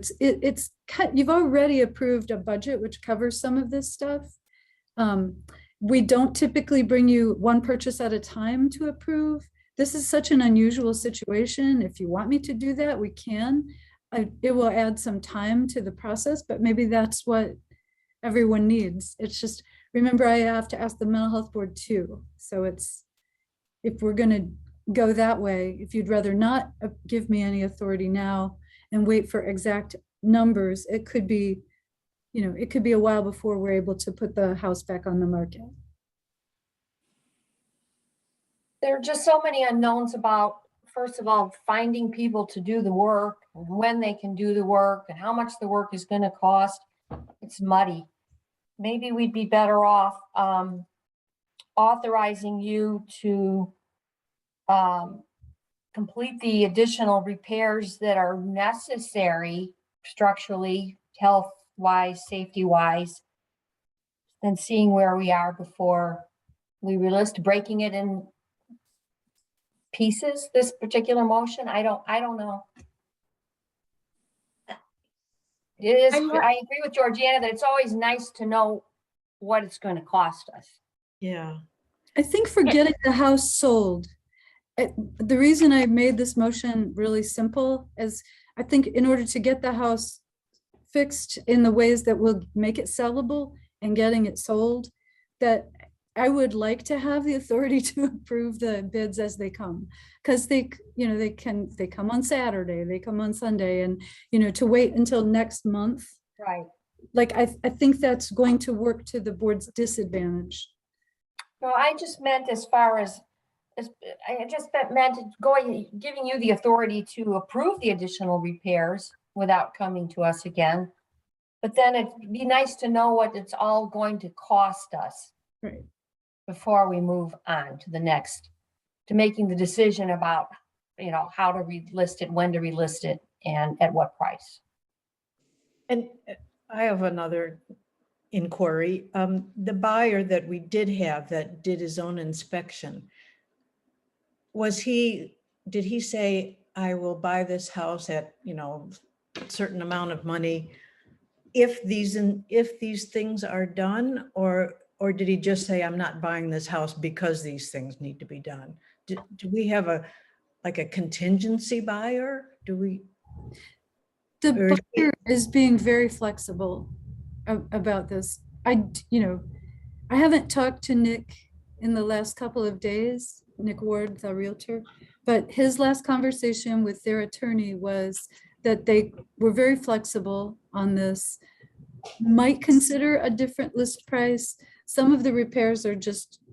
you've already approved a budget which covers some of this stuff. We don't typically bring you one purchase at a time to approve. This is such an unusual situation. If you want me to do that, we can. It will add some time to the process, but maybe that's what everyone needs. It's just, remember, I have to ask the mental health board too. So if we're gonna go that way, if you'd rather not give me any authority now and wait for exact numbers, it could be, it could be a while before we're able to put the house back on the market. There are just so many unknowns about, first of all, finding people to do the work, and when they can do the work, and how much the work is going to cost. It's muddy. Maybe we'd be better off authorizing you to complete the additional repairs that are necessary structurally, health-wise, safety-wise, than seeing where we are before we relist, breaking it in pieces, this particular motion. I don't know. It is, I agree with Georgiana that it's always nice to know what it's going to cost us. Yeah. I think for getting the house sold, the reason I made this motion really simple is I think in order to get the house fixed in the ways that will make it sellable and getting it sold, that I would like to have the authority to approve the bids as they come, because they come on Saturday, they come on Sunday, and to wait until next month. Right. Like I think that's going to work to the board's disadvantage. No, I just meant as far as I just meant giving you the authority to approve the additional repairs without coming to us again. But then it'd be nice to know what it's all going to cost us. Right. Before we move on to the next, to making the decision about, how to relist it, when to relist it, and at what price. And I have another inquiry. The buyer that we did have that did his own inspection, did he say, I will buy this house at, a certain amount of money if these things are done, or did he just say, I'm not buying this house because these things need to be done? Do we have a contingency buyer? The buyer is being very flexible about this. I haven't talked to Nick in the last couple of days, Nick Ward, the realtor, but his last conversation with their attorney was that they were very flexible on this, might consider a different list price. Some of the repairs are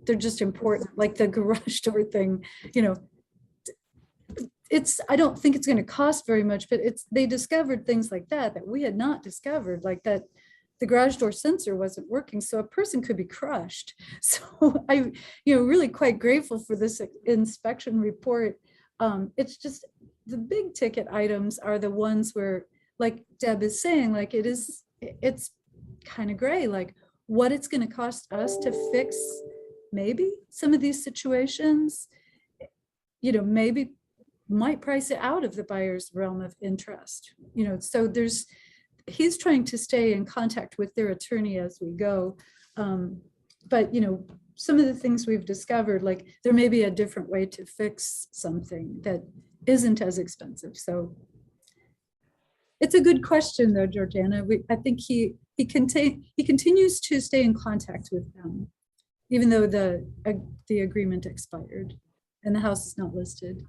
they're just important, like the garage door thing, I don't think it's going to cost very much, but they discovered things like that we had not discovered, like that the garage door sensor wasn't working. So a person could be crushed. So I, really quite grateful for this inspection report. It's just, the big ticket items are the ones where, like Deb is saying, like it's kind of gray, like what it's going to cost us to fix maybe some of these situations, you know, maybe might price it out of the buyer's realm of interest, you know, so he's trying to stay in contact with their attorney as we go. But, you know, some of the things we've discovered, like there may be a different way to fix something that isn't as expensive. So it's a good question though, Georgiana. I think he continues to stay in contact with them, even though the agreement expired and the house is not listed.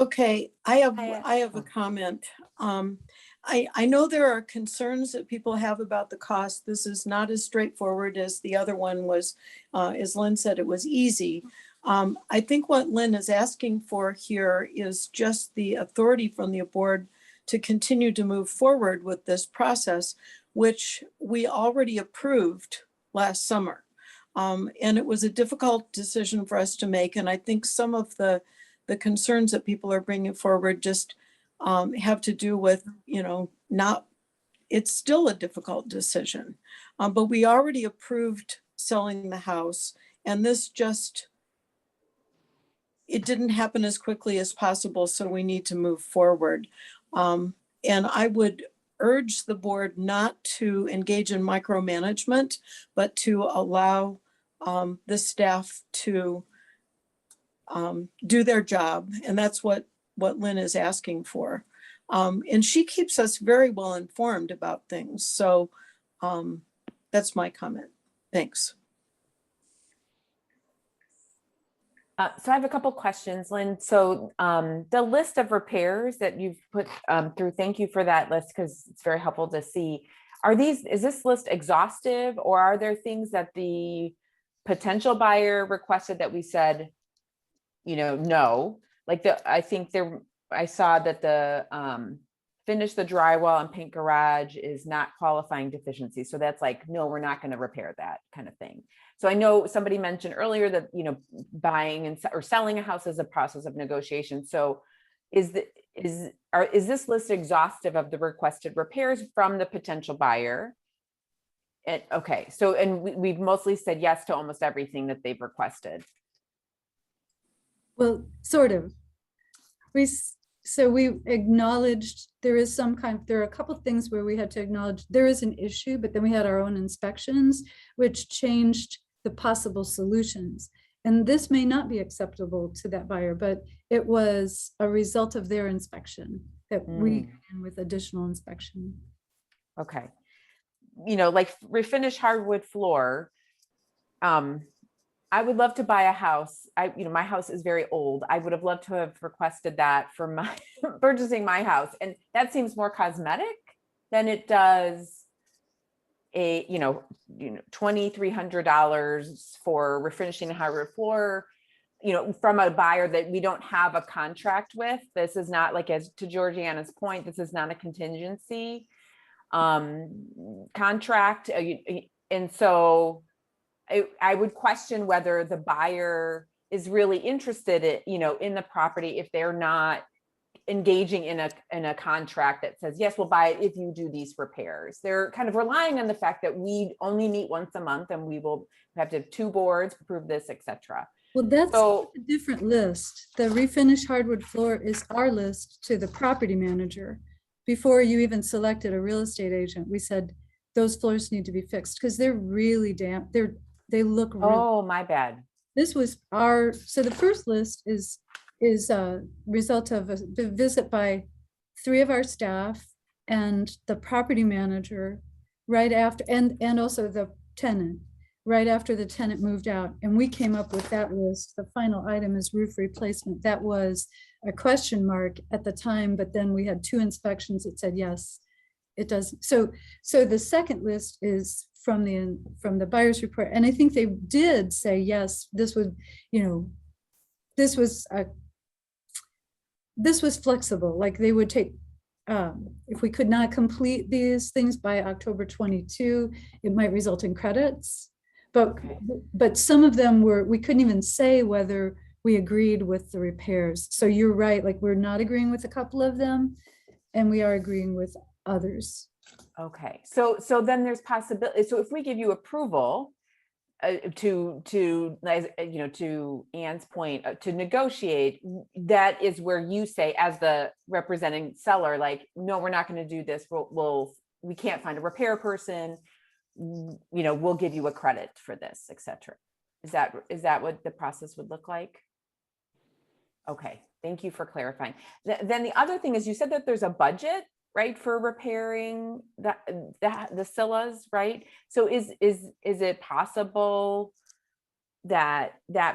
Okay, I have a comment. I know there are concerns that people have about the cost. This is not as straightforward as the other one was. As Lynn said, it was easy. I think what Lynn is asking for here is just the authority from the board to continue to move forward with this process, which we already approved last summer. And it was a difficult decision for us to make. And I think some of the concerns that people are bringing forward just have to do with, you know, it's still a difficult decision. But we already approved selling the house, and this it didn't happen as quickly as possible, so we need to move forward. And I would urge the board not to engage in micromanagement, but to allow the staff to do their job. And that's what Lynn is asking for. And she keeps us very well informed about things. So that's my comment. Thanks. So I have a couple questions, Lynn. So the list of repairs that you've put through, thank you for that list because it's very helpful to see. Is this list exhaustive, or are there things that the potential buyer requested that we said, you know, no? Like I saw that the finish the drywall and paint garage is not qualifying deficiency. So that's like, no, we're not going to repair that kind of thing. So I know somebody mentioned earlier that, you know, buying or selling a house is a process of negotiation. So is this list exhaustive of the requested repairs from the potential buyer? And okay, so, and we've mostly said yes to almost everything that they've requested. Well, sort of. So we acknowledged there are a couple of things where we had to acknowledge there is an issue, but then we had our own inspections, which changed the possible solutions. And this may not be acceptable to that buyer, but it was a result of their inspection that we came in with additional inspection. Okay. You know, like refinish hardwood floor. I would love to buy a house. My house is very old. I would have loved to have requested that for my purchasing my house. And that seems more cosmetic than it does a, $2,300 for refinishing a hardwood floor, from a buyer that we don't have a contract with. This is not like, as to Georgiana's point, this is not a contingency contract. And so I would question whether the buyer is really interested in the property if they're not engaging in a contract that says, yes, we'll buy it if you do these repairs. They're kind of relying on the fact that we only meet once a month and we have to have 2 boards, approve this, etc. Well, that's a different list. The refinish hardwood floor is our list to the property manager. Before you even selected a real estate agent, we said those floors need to be fixed because they're really damp. They look really, oh, my bad. This was so the first list is a result of a visit by 3 of our staff and the property manager right after, and also the tenant, right after the tenant moved out. And we came up with that list. The final item is roof replacement. That was a question mark at the time, but then we had 2 inspections that said, yes, it does. So the second list is from the buyer's report. And I think they did say, yes, this was flexible. Like they would take, if we could not complete these things by October 22, it might result in credits. But some of them we couldn't even say whether we agreed with the repairs. So you're right, like we're not agreeing with a couple of them and we are agreeing with others. Okay, so then there's possibility, so if we give you approval to Ann's point, to negotiate, that is where you say, as the representing seller, like, no, we're not going to do this. We can't find a repair person. We'll give you a credit for this, etc. Is that what the process would look like? Okay, thank you for clarifying. Then the other thing is, you said that there's a budget, right, for repairing the Scillas, right? So is it possible that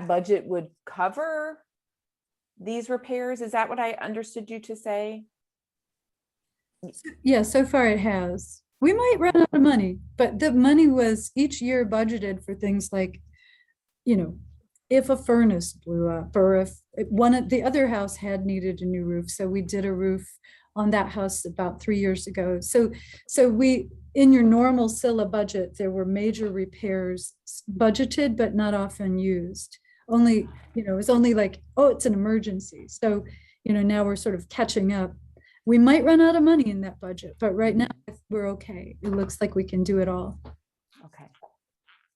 budget would cover these repairs? Is that what I understood you to say? Yeah, so far it has. We might run out of money, but the money was each year budgeted for things like, if a furnace blew up, or if the other house had needed a new roof. So we did a roof on that house about 3 years ago. So we, in your normal Scilla budget, there were major repairs budgeted, but not often used. Only, it was only like, oh, it's an emergency. So, now we're sort of catching up. We might run out of money in that budget, but right now we're okay. It looks like we can do it all.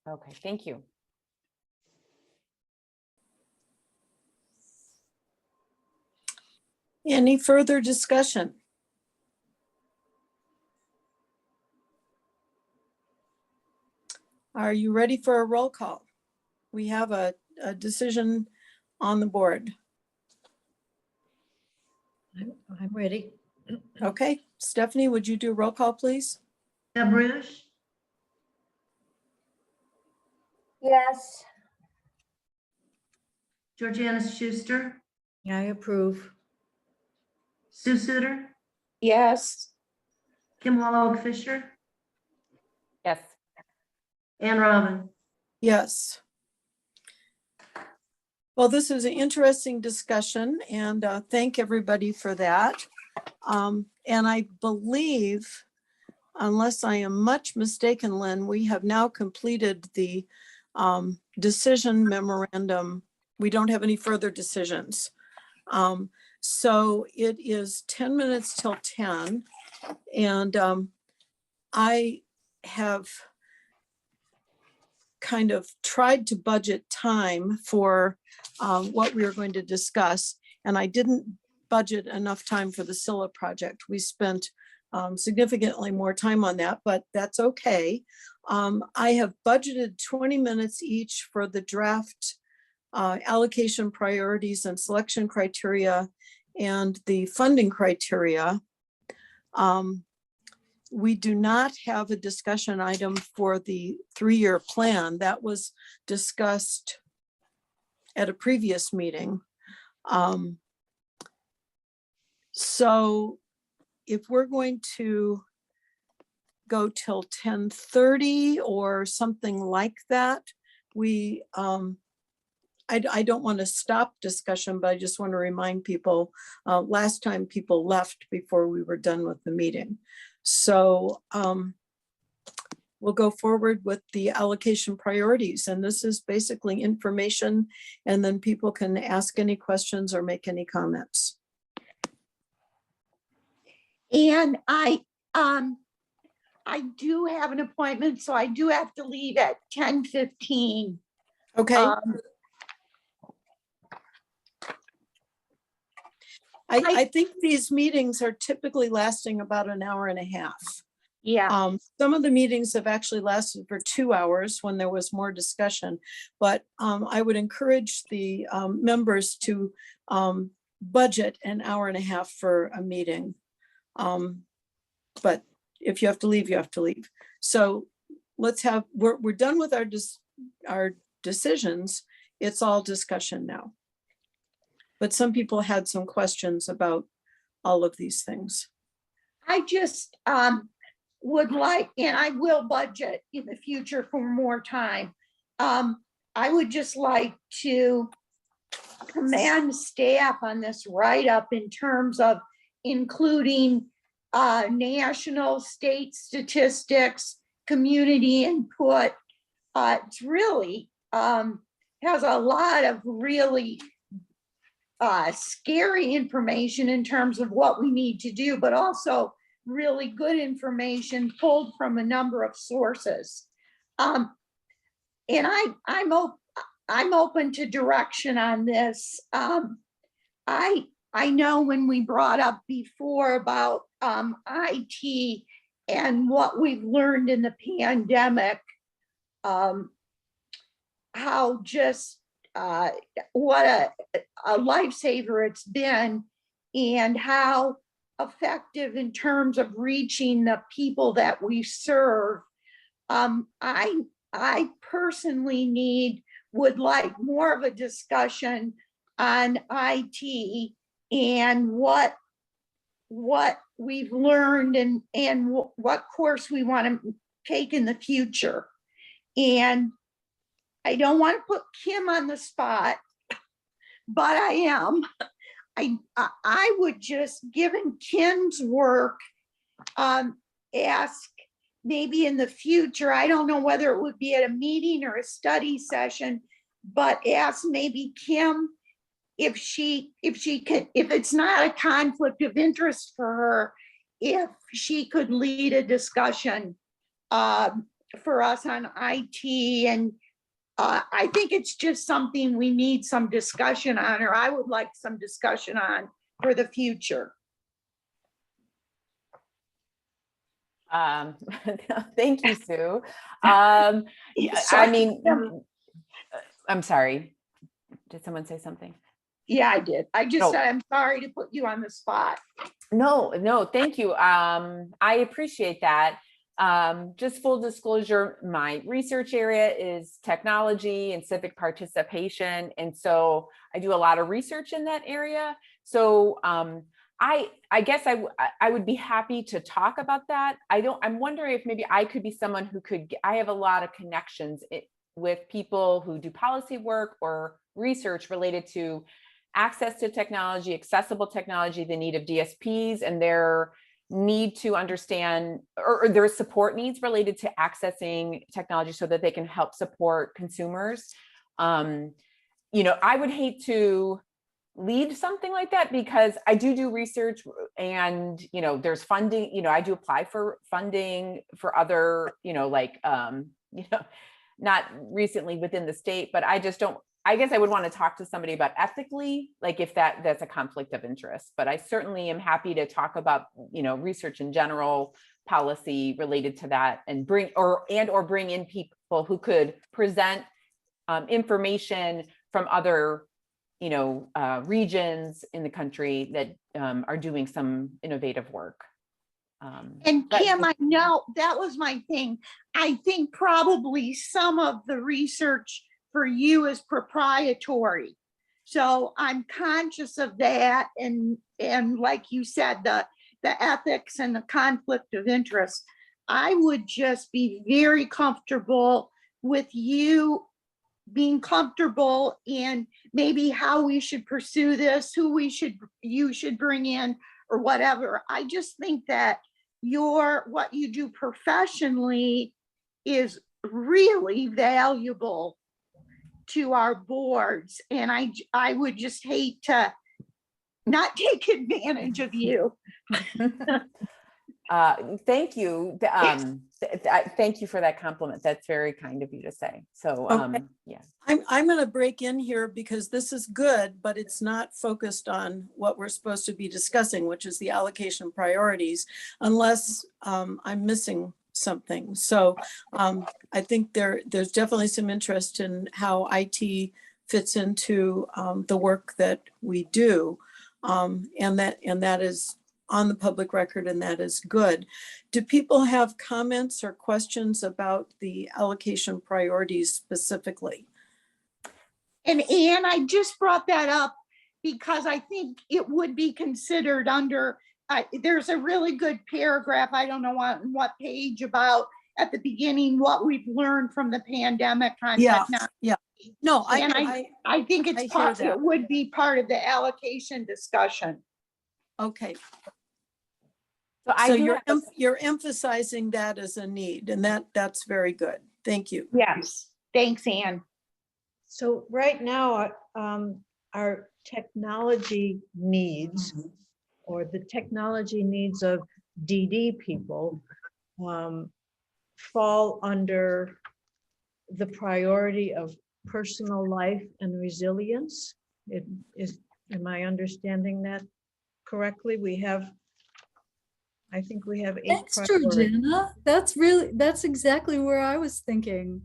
Okay, thank you. Any further discussion? Are you ready for a roll call? We have a decision on the board. I'm ready. Okay, Stephanie, would you do roll call, please? Deb Rouge, Yes. Georgiana Schuster, I approve. Sue Suter, Yes. Kim Wallog Fisher, Yes. Ann Robin. Yes. Well, this is an interesting discussion, and thank everybody for that. And I believe, unless I am much mistaken, Lynn, we have now completed the decision memorandum. We don't have any further decisions. So it is 10 minutes till 10, and I have kind of tried to budget time for what we are going to discuss, and I didn't budget enough time for the Scilla project. We spent significantly more time on that, but that's okay. I have budgeted 20 minutes each for the draft allocation priorities and selection criteria and the funding criteria. We do not have a discussion item for the 3-year plan. That was discussed at a previous meeting. So if we're going to go till 10:30 or something like that, I don't want to stop discussion, but I just want to remind people, last time people left before we were done with the meeting. So we'll go forward with the allocation priorities. And this is basically information, and then people can ask any questions or make any comments. And I do have an appointment, so I do have to leave at 10:15. Okay. I think these meetings are typically lasting about an hour and a half. Yeah. Some of the meetings have actually lasted for 2 hours when there was more discussion, but I would encourage the members to budget an hour and a half for a meeting. But if you have to leave, you have to leave. So we're done with our decisions. It's all discussion now. But some people had some questions about all of these things. I just would like, and I will budget in the future for more time. I would just like to command staff on this write-up in terms of including national, state statistics, community input. It's really has a lot of really scary information in terms of what we need to do, but also really good information pulled from a number of sources. And I'm open to direction on this. I know when we brought up before about IT and what we've learned in the pandemic, how just what a lifesaver it's been, and how effective in terms of reaching the people that we serve. I personally would like more of a discussion on IT and what we've learned and what course we want to take in the future. And I don't want to put Kim on the spot, but I am. I would just, given Kim's work, ask maybe in the future, I don't know whether it would be at a meeting or a study session, but ask maybe Kim if it's not a conflict of interest for her, if she could lead a discussion for us on IT. And I think it's just something we need some discussion on, or I would like some discussion on for the future. Thank you, Sue. I mean, I'm sorry. Did someone say something? Yeah, I did. I just No. said I'm sorry to put you on the spot. No, thank you. I appreciate that. Just full disclosure, my research area is technology and civic participation. And so I do a lot of research in that area. So I guess I would be happy to talk about that. I'm wondering if maybe I could be someone who I have a lot of connections with people who do policy work or research related to access to technology, accessible technology, the need of DSPs and their need to understand or their support needs related to accessing technology so that they can help support consumers. I would hate to lead something like that because I do research and, there's funding, I do apply for funding for other, not recently within the state, but I guess I would want to talk to somebody about ethically, like if that's a conflict of interest, but I certainly am happy to talk about, research in general, policy related to that and bring in people who could present information from other, regions in the country that are doing some innovative work. And Kim, I know that was my thing. I think probably some of the research for you is proprietary. So I'm conscious of that. And like you said, the ethics and the conflict of interest. I would just be very comfortable with you being comfortable in maybe how we should pursue this, who you should bring in or whatever. I just think that what you do professionally is really valuable to our boards. And I would just hate to not take advantage of you. Thank you. Thank you for that compliment. That's very kind of you to say. So, Okay. yeah. I'm going to break in here because this is good, but it's not focused on what we're supposed to be discussing, which is the allocation priorities, unless I'm missing something. So I think there's definitely some interest in how IT fits into the work that we do, and that is on the public record, and that is good. Do people have comments or questions about the allocation priorities specifically? And Anne, I just brought that up because I think it would be considered under, there's a really good paragraph, I don't know what page, about at the beginning, what we've learned from the pandemic on technology. Yeah. No, I think it would be part of the allocation discussion. Okay. So you're emphasizing that as a need, and that's very good. Thank you. Yes. Thanks, Anne. So right now, our technology needs or the technology needs of DD people fall under the priority of personal life and resilience. Am I understanding that correctly? I think we have 8 Thanks, priorities. Georgiana. That's exactly where I was thinking.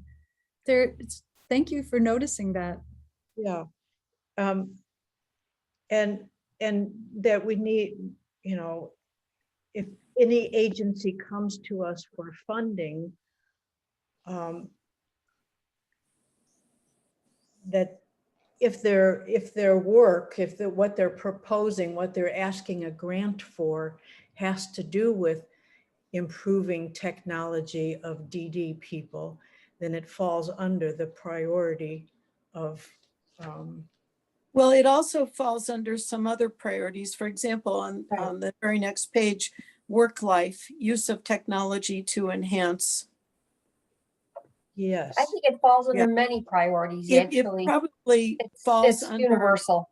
Thank you for noticing that. Yeah. And that we need, if any agency comes to us for funding, that if their work, what they're proposing, what they're asking a grant for has to do with improving technology of DD people, then it falls under the priority of Well, it also falls under some other priorities. For example, on the very next page, work life, use of technology to enhance. Yes. I think it falls under Yeah. many priorities, It actually. probably falls It's universal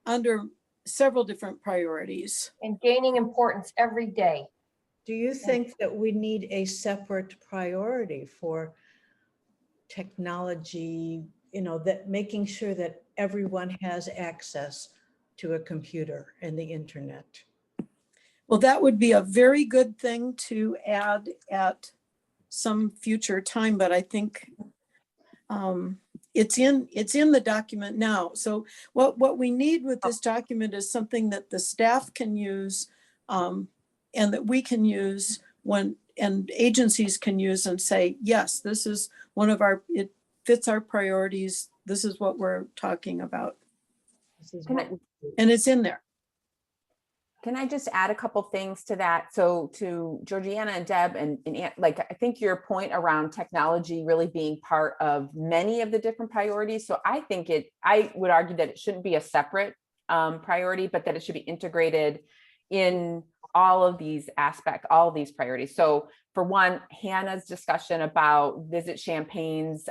under several different priorities. and gaining importance every day. Do you think that we need a separate priority for technology, that making sure that everyone has access to a computer and the internet? Well, that would be a very good thing to add at some future time, but I think it's in the document now. So what we need with this document is something that the staff can use and that we can use and agencies can use and say, yes, this is it fits our priorities. This is what we're talking about. And it's in there. Can I just add a couple things to that? So to Georgiana and Deb and like, I think your point around technology really being part of many of the different priorities. So I think I would argue that it shouldn't be a separate priority, but that it should be integrated in all of these aspects, all of these priorities. So for one, Hannah's discussion about Visit Champaign's,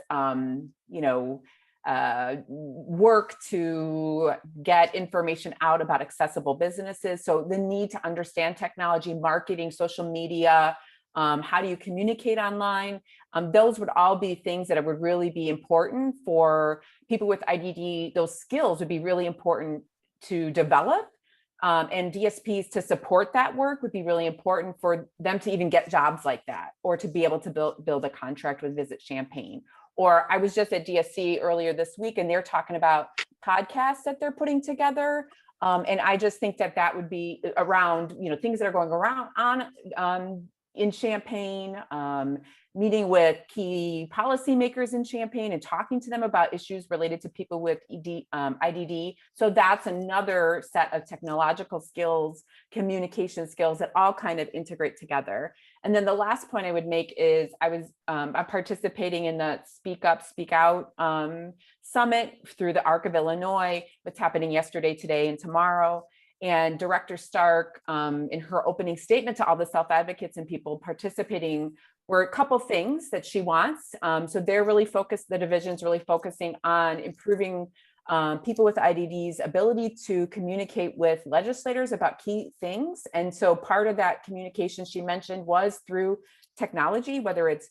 work to get information out about accessible businesses. So the need to understand technology, marketing, social media, how do you communicate online? Those would all be things that would really be important for people with IDD. Those skills would be really important to develop. And DSPs to support that work would be really important for them to even get jobs like that, or to be able to build a contract with Visit Champaign. Or I was just at DSC earlier this week, and they're talking about podcasts that they're putting together. And I just think that would be around, things that are going around in Champaign, meeting with key policymakers in Champaign and talking to them about issues related to people with IDD. So that's another set of technological skills, communication skills that all kind of integrate together. And then the last point I would make is I'm participating in the Speak Up, Speak Out Summit through the ARC of Illinois. It's happening yesterday, today, and tomorrow. And Director Stark, in her opening statement to all the self-advocates and people participating, were a couple things that she wants. So they're really focused, the division's really focusing on improving people with IDD's ability to communicate with legislators about key things. And so part of that communication she mentioned was through technology, whether it's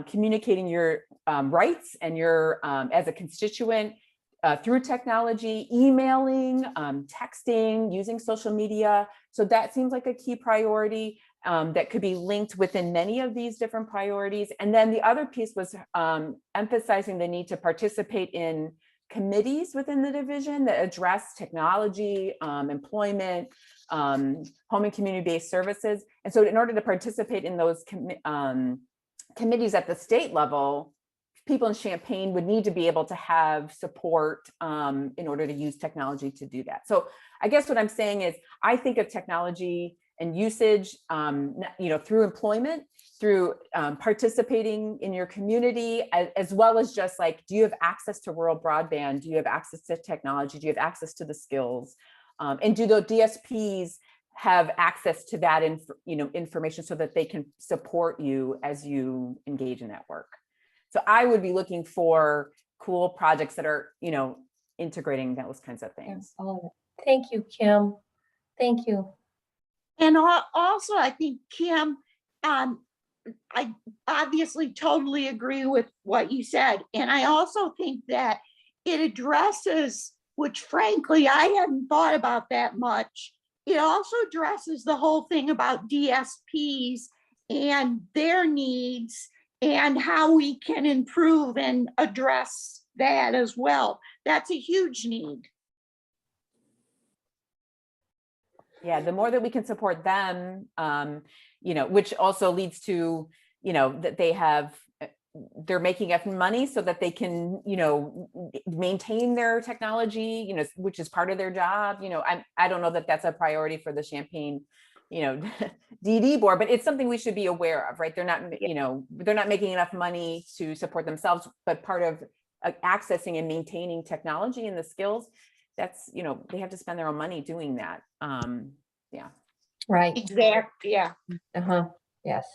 communicating your rights and your as a constituent through technology, emailing, texting, using social media. So that seems like a key priority that could be linked within many of these different priorities. And then the other piece was emphasizing the need to participate in committees within the division that address technology, employment, home and community-based services. And so in order to participate in those committees at the state level, people in Champaign would need to be able to have support in order to use technology to do that. So I guess what I'm saying is I think of technology and usage, through employment, through participating in your community, as well as just like, do you have access to rural broadband? Do you have access to technology? Do you have access to the skills? And do the DSPs have access to that information so that they can support you as you engage in that work? So I would be looking for cool projects that are, integrating those kinds of things. Thank you, Kim. Thank you. And also, I think, Kim, I obviously totally agree with what you said. And I also think that it addresses, which frankly, I hadn't thought about that much. It also addresses the whole thing about DSPs and their needs and how we can improve and address that as well. That's a huge need. Yeah, the more that we can support them, you know, which also leads to, you know, that they're making enough money so that they can, you know, maintain their technology, you know, which is part of their job. You know, I don't know that that's a priority for the Champaign, you know, DD board, but it's something we should be aware of, right? They're not, you know, they're not making enough money to support themselves, but part of accessing and maintaining technology and the skills, that's, you know, they have to spend their own money doing that. Yeah. Right. Exactly. Yeah. Uh-huh. Yes.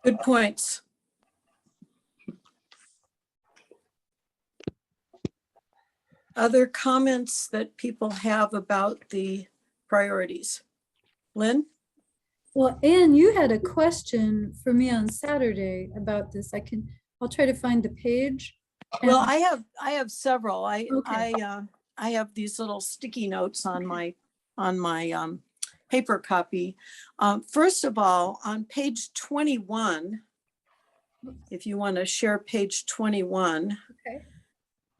Good points. Other comments that people have about the priorities? Lynn? Well, Anne, you had a question for me on Saturday about this. I'll try to find the page. Well, I have several. Okay. I have these little sticky notes on my paper copy. First of all, on page 21, if you want to share page 21. Okay.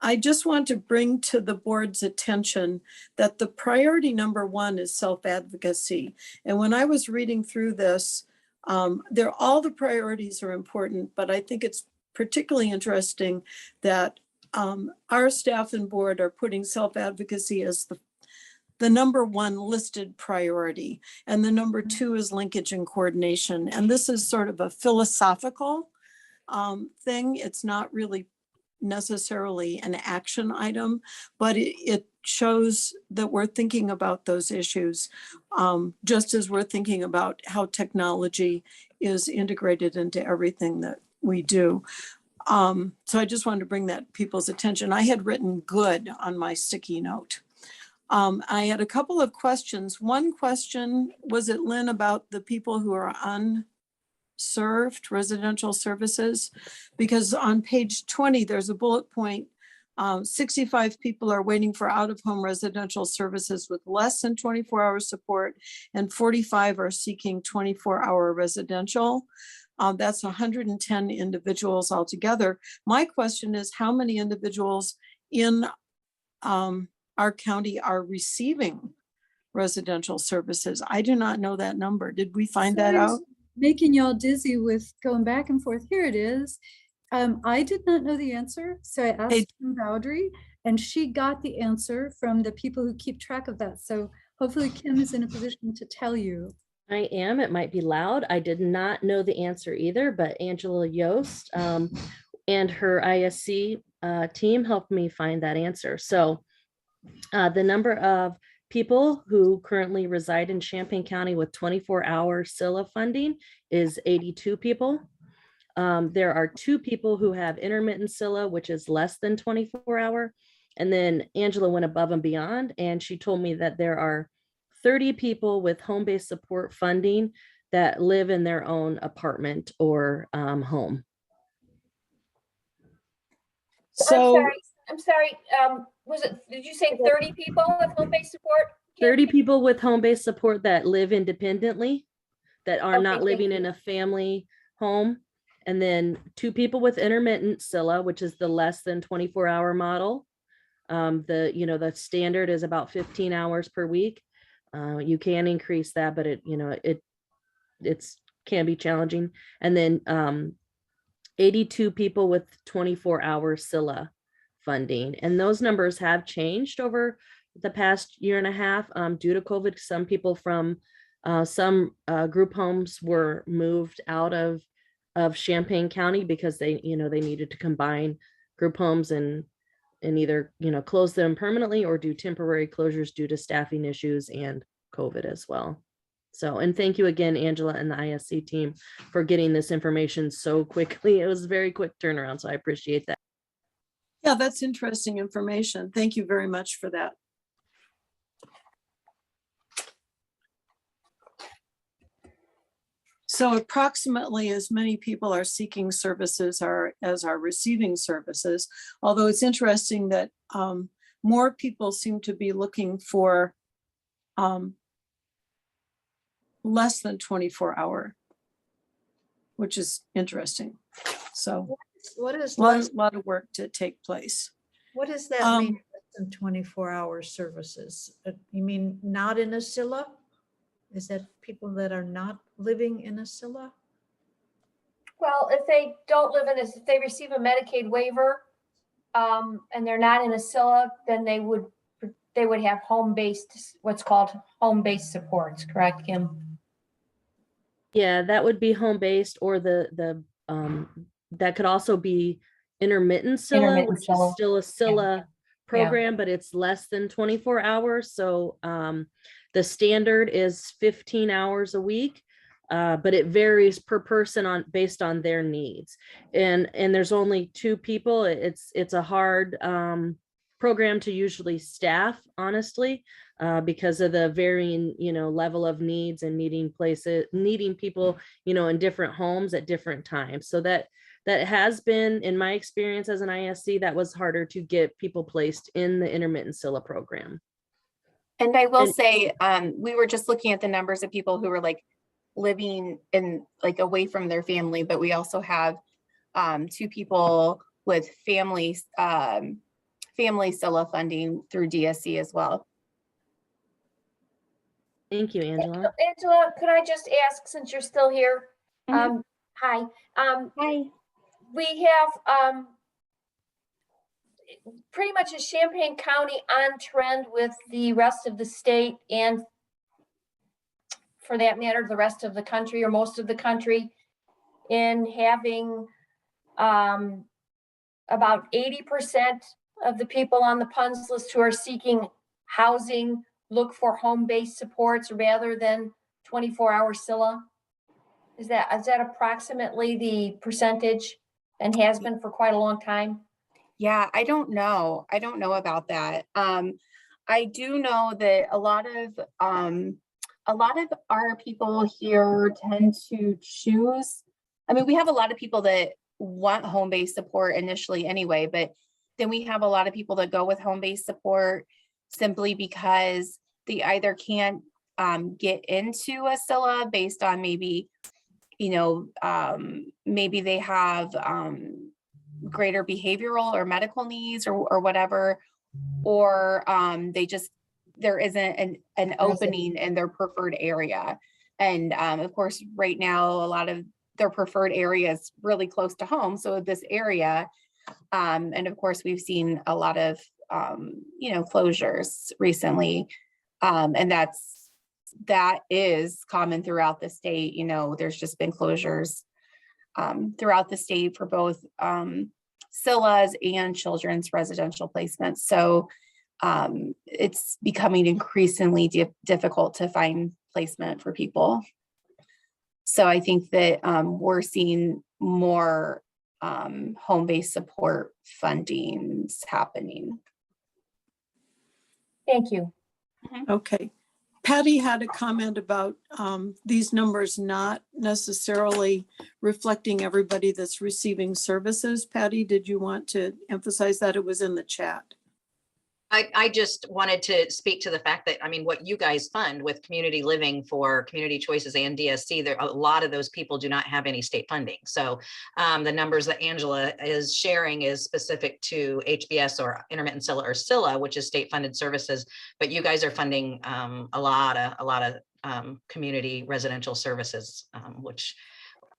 I just want to bring to the board's attention that the priority number one is self-advocacy. And when I was reading through this, all the priorities are important, but I think it's particularly interesting that our staff and board are putting self-advocacy as the number one listed priority. And the number two is linkage and coordination. And this is sort of a philosophical thing. It's not really necessarily an action item, but it shows that we're thinking about those issues, just as we're thinking about how technology is integrated into everything that we do. So I just wanted to bring that people's attention. I had written good on my sticky note. I had a couple of questions. One question, was it Lynn, about the people who are unserved residential services? Because on page 20, there's a bullet point. 65 people are waiting for out-of-home residential services with less than 24-hour support, and 45 are seeking 24-hour residential. That's 110 individuals altogether. My question is, how many individuals in our county are receiving residential services? I do not know that number. Did we find that out? Making y'all dizzy with going back and forth. Here it is. I did not know the answer, so I asked Audrey, and she got the answer from the people who keep track of that. So hopefully Kim is in a position to tell you. I am. It might be loud. I did not know the answer either, but Angela Yost and her ISC team helped me find that answer. So the number of people who currently reside in Champaign County with 24-hour CILA funding is 82 people. There are 2 people who have intermittent CILA, which is less than 24-hour. And then Angela went above and beyond, and she told me that there are 30 people with home-based support funding that live in their own apartment or home. So I'm sorry. Did you say 30 people with home-based support? 30 people with home-based support that live independently, that are Okay, not living in a family home. And then 2 people with intermittent CILA, which is the less than 24-hour model. The standard is about 15 hours per week. You can increase that, but it can be challenging. And then 82 people with 24-hour CILA funding. And those numbers have changed over the past year and a half due to COVID. Some people from some group homes were moved out of Champaign County because they needed to combine group homes and either close them permanently or do temporary closures due to staffing issues and COVID as well. So, and thank you again, Angela and the ISC team, for getting this information so quickly. It was a very quick turnaround, so I appreciate that. Yeah, that's interesting information. Thank you very much for that. So approximately as many people are seeking services as are receiving services, although it's interesting that more people seem to be looking for less than 24-hour, which is interesting. So What is a lot of work to take place. what does that mean? Less than 24-hour services? You mean not in a SILA? Is that people that are not living in a SILA? Well, if they don't live in a, if they receive a Medicaid waiver, and they're not in a SILA, then they would have home-based, what's called home-based supports, correct, Kim? Yeah, that would be home-based, or that could also be intermittent SILA, Intermittent which SILA. is still a SILA program, but it's less than 24 hours. So the standard is 15 hours a week, but it varies per person based on their needs. And there's only 2 people. It's a hard program to usually staff, honestly, because of the varying, level of needs and needing people, in different homes at different times. So that has been, in my experience as an ISC, that was harder to get people placed in the intermittent SILA program. And I will say, we were just looking at the numbers of people who were like living in like away from their family, but we also have 2 people with family SILA funding through DSC as well. Thank you, Angela. Angela, could I just ask, since you're still here? Mhm. Hi. Hi. We have pretty much is Champaign County on trend with the rest of the state, and for that matter, the rest of the country or most of the country, in having about 80% of the people on the PUNS list who are seeking housing look for home-based supports rather than 24-hour SILA? Is that approximately the percentage, and has been for quite a long time? Yeah, I don't know. I don't know about that. I do know that a lot of our people here tend to choose. I mean, we have a lot of people that want home-based support initially anyway, but then we have a lot of people that go with home-based support simply because they either can't get into a SILA based on maybe, maybe they have greater behavioral or medical needs or whatever, or there isn't an opening in their preferred area. And of course, right now, a lot of their preferred area is really close to home. So this area, and of course, we've seen a lot of, closures recently. And that is common throughout the state. There's just been closures throughout the state for both SILAs and children's residential placements. So it's becoming increasingly difficult to find placement for people. So I think that we're seeing more home-based support fundings happening. Thank you. Okay. Patty had a comment about these numbers not necessarily reflecting everybody that's receiving services. Patty, did you want to emphasize that? It was in the chat. I just wanted to speak to the fact that, I mean, what you guys fund with community living for Community Choices and DSC, there a lot of those people do not have any state funding. So the numbers that Angela is sharing is specific to HBS or intermittent SILA or SILA, which is state funded services. But you guys are funding a lot of community residential services, which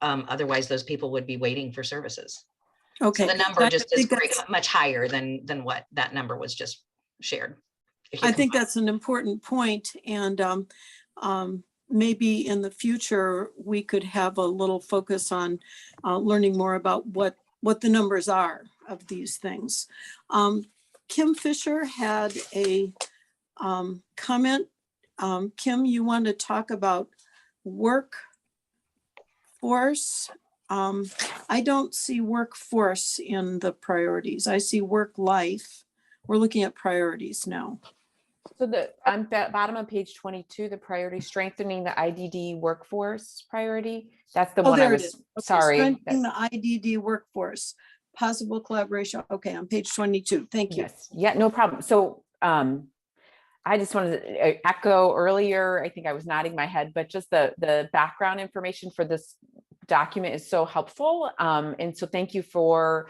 otherwise those people would be waiting for services. Okay. So the number just is much higher than what that number was just shared. I think that's an important point, and maybe in the future we could have a little focus on learning more about what the numbers are of these things. Kim Fisher had a comment. Kim, you want to talk about workforce I don't see workforce in the priorities. I see work life. We're looking at priorities now. So on the bottom of page 22, the priority, strengthening the IDD workforce priority. That's the one I there it was, is. Okay, sorry. Strengthening the IDD workforce, possible collaboration. Okay, on page 22. Thank you. Yes, yeah, no problem. So I just wanted to echo earlier, I think I was nodding my head, but just the background information for this document is so helpful. And so thank you for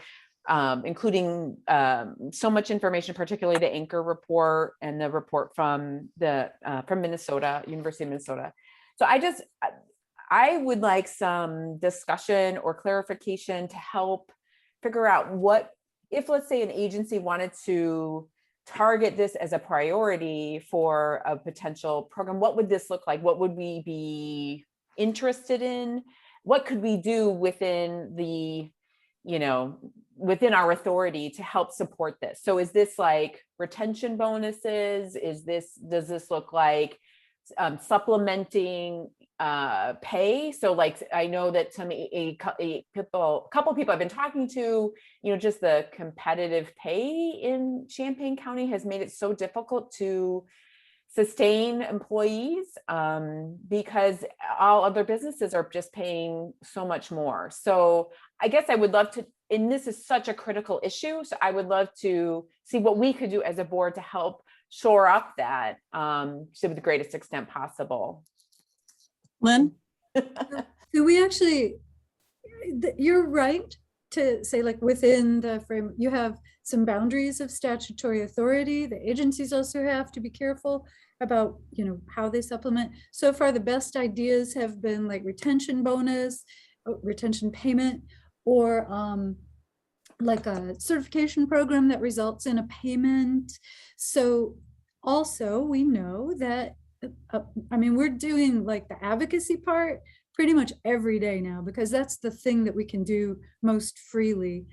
including so much information, particularly the anchor report and the report from Minnesota, University of Minnesota. So I would like some discussion or clarification to help figure out what, if let's say an agency wanted to target this as a priority for a potential program, what would this look like? What would we be interested in? What could we do within the, within our authority to help support this? So is this like retention bonuses? Does this look like supplementing pay? So like, I know that a couple people I've been talking to, just the competitive pay in Champaign County has made it so difficult to sustain employees because all other businesses are just paying so much more. So I guess I would love to, and this is such a critical issue, so I would love to see what we could do as a board to help shore up that to the greatest extent possible. Lynn? So we actually, you're right to say like within the frame, you have some boundaries of statutory authority. The agencies also have to be careful about, how they supplement. So far, the best ideas have been like retention bonus, retention payment, or like a certification program that results in a payment. So also we know that, we're doing like the advocacy part pretty much every day now, because that's the thing that we can do most freely.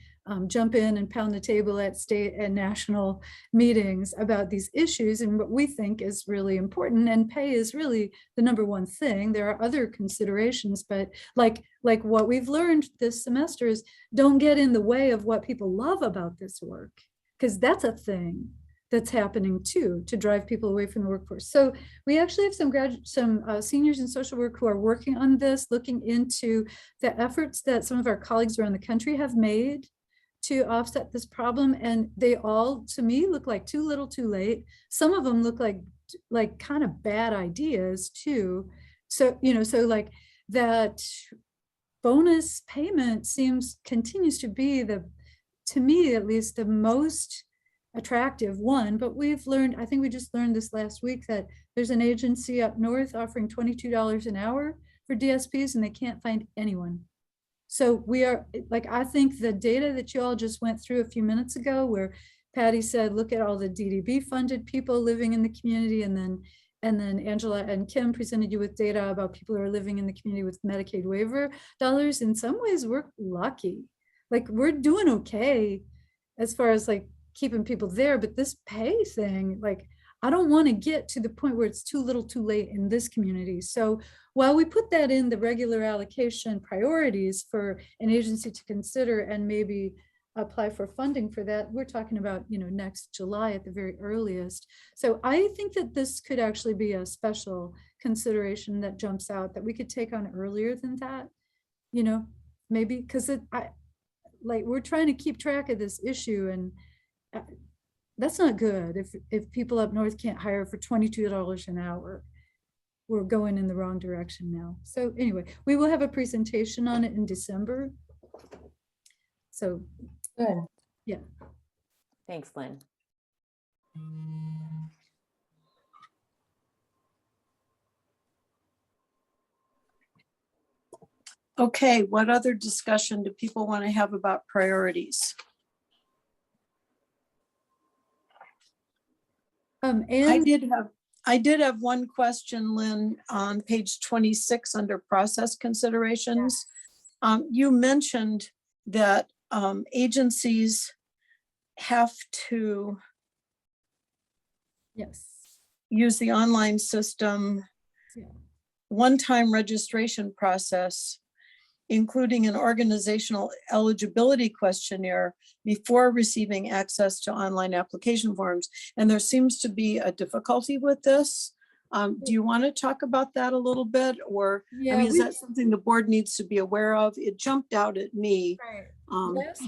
Jump in and pound the table at state and national meetings about these issues and what we think is really important. And pay is really the number one thing. There are other considerations, but like what we've learned this semester is don't get in the way of what people love about this work, because that's a thing that's happening too, to drive people away from the workforce. So we actually have some seniors in social work who are working on this, looking into the efforts that some of our colleagues around the country have made to offset this problem. And they all, to me, look like too little too late. Some of them look like kind of bad ideas too. So, so like that bonus payment continues to be to me at least, the most attractive one. But we've learned, I think we just learned this last week, that there's an agency up north offering $22 an hour for DSPs and they can't find anyone. So we are like, I think the data that you all just went through a few minutes ago, where Patty said, look at all the DDB funded people living in the community. And then Angela and Kim presented you with data about people who are living in the community with Medicaid waiver dollars. In some ways, we're lucky. Like we're doing okay as far as like keeping people there, but this pay thing, like, I don't want to get to the point where it's too little too late in this community. So while we put that in the regular allocation priorities for an agency to consider and maybe apply for funding for that, we're talking about, next July at the very earliest. So I think that this could actually be a special consideration that jumps out that we could take on earlier than that, maybe because we're trying to keep track of this issue, and that's not good. If people up north can't hire for $22 an hour, we're going in the wrong direction now. So anyway, we will have a presentation on it in December. So good. Yeah. Thanks, Lynn. Okay, what other discussion do people want to have about priorities? I did have one question, Lynn, on page 26 under process considerations. You mentioned that agencies have to use the online system, one-time registration process. including an organizational eligibility questionnaire before receiving access to online application forms. And there seems to be a difficulty with this. Do you want to talk about that a little bit? Or, I mean, is that something the board needs to be aware of? It jumped out at me.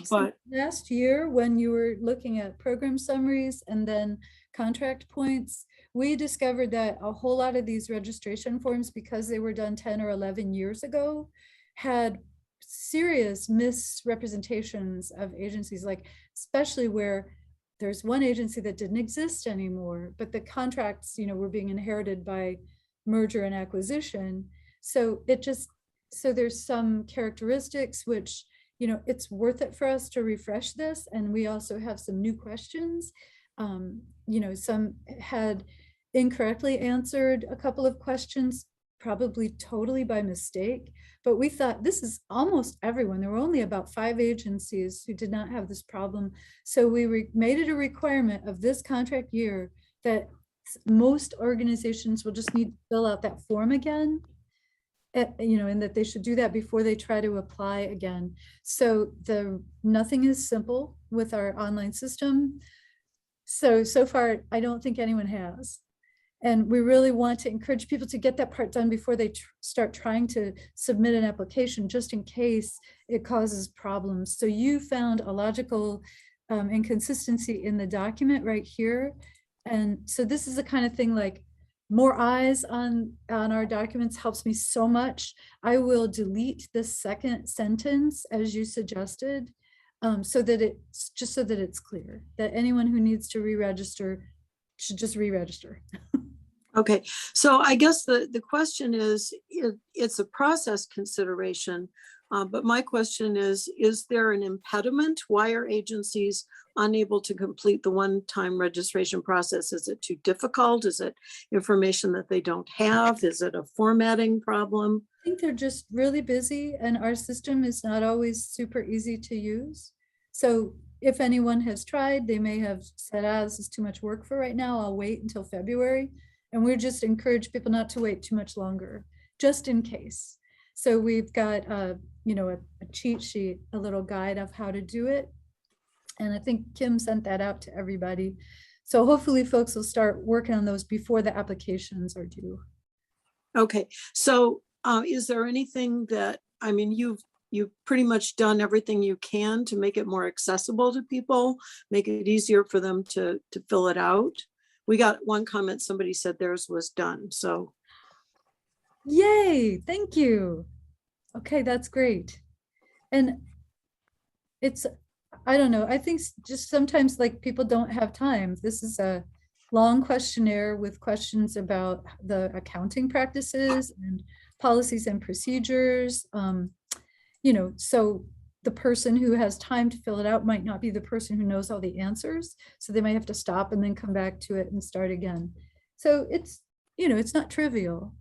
But last year, when you were looking at program summaries and then contract points, we discovered that a whole lot of these registration forms, because they were done 10 or 11 years ago, had serious misrepresentations of agencies, like especially where there's one agency that didn't exist anymore, but the contracts, you know, were being inherited by merger and acquisition. So there's some characteristics which, you know, it's worth it for us to refresh this. And we also have some new questions. You know, some had incorrectly answered a couple of questions, probably totally by mistake, but we thought this is almost everyone. There were only about 5 agencies who did not have this problem. So we made it a requirement of this contract year that most organizations will just need to fill out that form again. You know, and that they should do that before they try to apply again. So nothing is simple with our online system. So far, I don't think anyone has. And we really want to encourage people to get that part done before they start trying to submit an application, just in case it causes problems. So you found a logical inconsistency in the document right here. And so this is the kind of thing, like, more eyes on our documents helps me so much. I will delete the second sentence as you suggested, so that it's clear that anyone who needs to re-register should just re-register. Okay, so I guess the question is, it's a process consideration, but my question is there an impediment? Why are agencies unable to complete the one-time registration process? Is it too difficult? Is it information that they don't have? Is it a formatting problem? I think they're just really busy, and our system is not always super easy to use. So if anyone has tried, they may have said, this is too much work for right now, I'll wait until February. And we just encourage people not to wait too much longer, just in case. So we've got a cheat sheet, a little guide of how to do it. And I think Kim sent that out to everybody. So hopefully folks will start working on those before the applications are due. Okay, so is there anything that, I mean, you've pretty much done everything you can to make it more accessible to people, make it easier for them to fill it out? We got one comment, somebody said theirs was done, so. Yay, thank you. Okay, that's great. And I don't know, I think just sometimes, like, people don't have time. This is a long questionnaire with questions about the accounting practices and policies and procedures. You know, so the person who has time to fill it out might not be the person who knows all the answers. So they might have to stop and then come back to it and start again. So it's, you know, it's not trivial.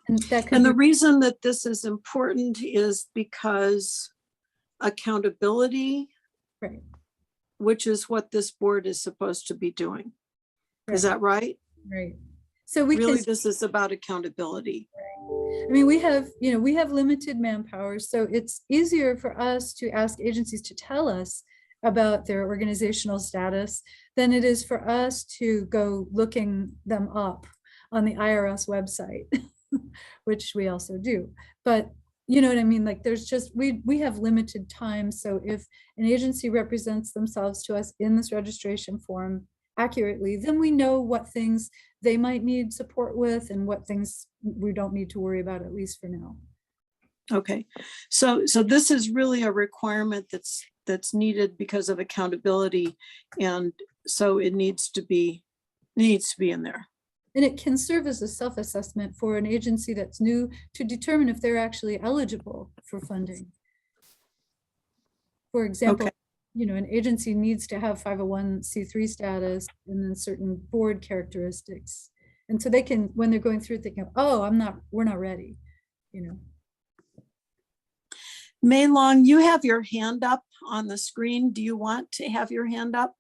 And the reason that this is important is because accountability, right, which is what this board is supposed to be doing. Right. Is that right? Right. So this is about accountability. I mean, we have limited manpower, so it's easier for us to ask agencies to tell us about their organizational status than it is for us to go looking them up on the IRS website, which we also do. But you know what I mean? Like, there's just, we have limited time. So if an agency represents themselves to us in this registration form accurately, then we know what things they might need support with and what things we don't need to worry about, at least for now. Okay, so this is really a requirement that's needed because of accountability, and so it needs to be in there. And it can serve as a self-assessment for an agency that's new to determine if they're actually eligible for funding. For example, okay, you know, an agency needs to have 501c3 status and then certain board characteristics. And so they can, when they're going through it, they can, we're not ready, you know. Mei Long, you have your hand up on the screen. Do you want to have your hand up?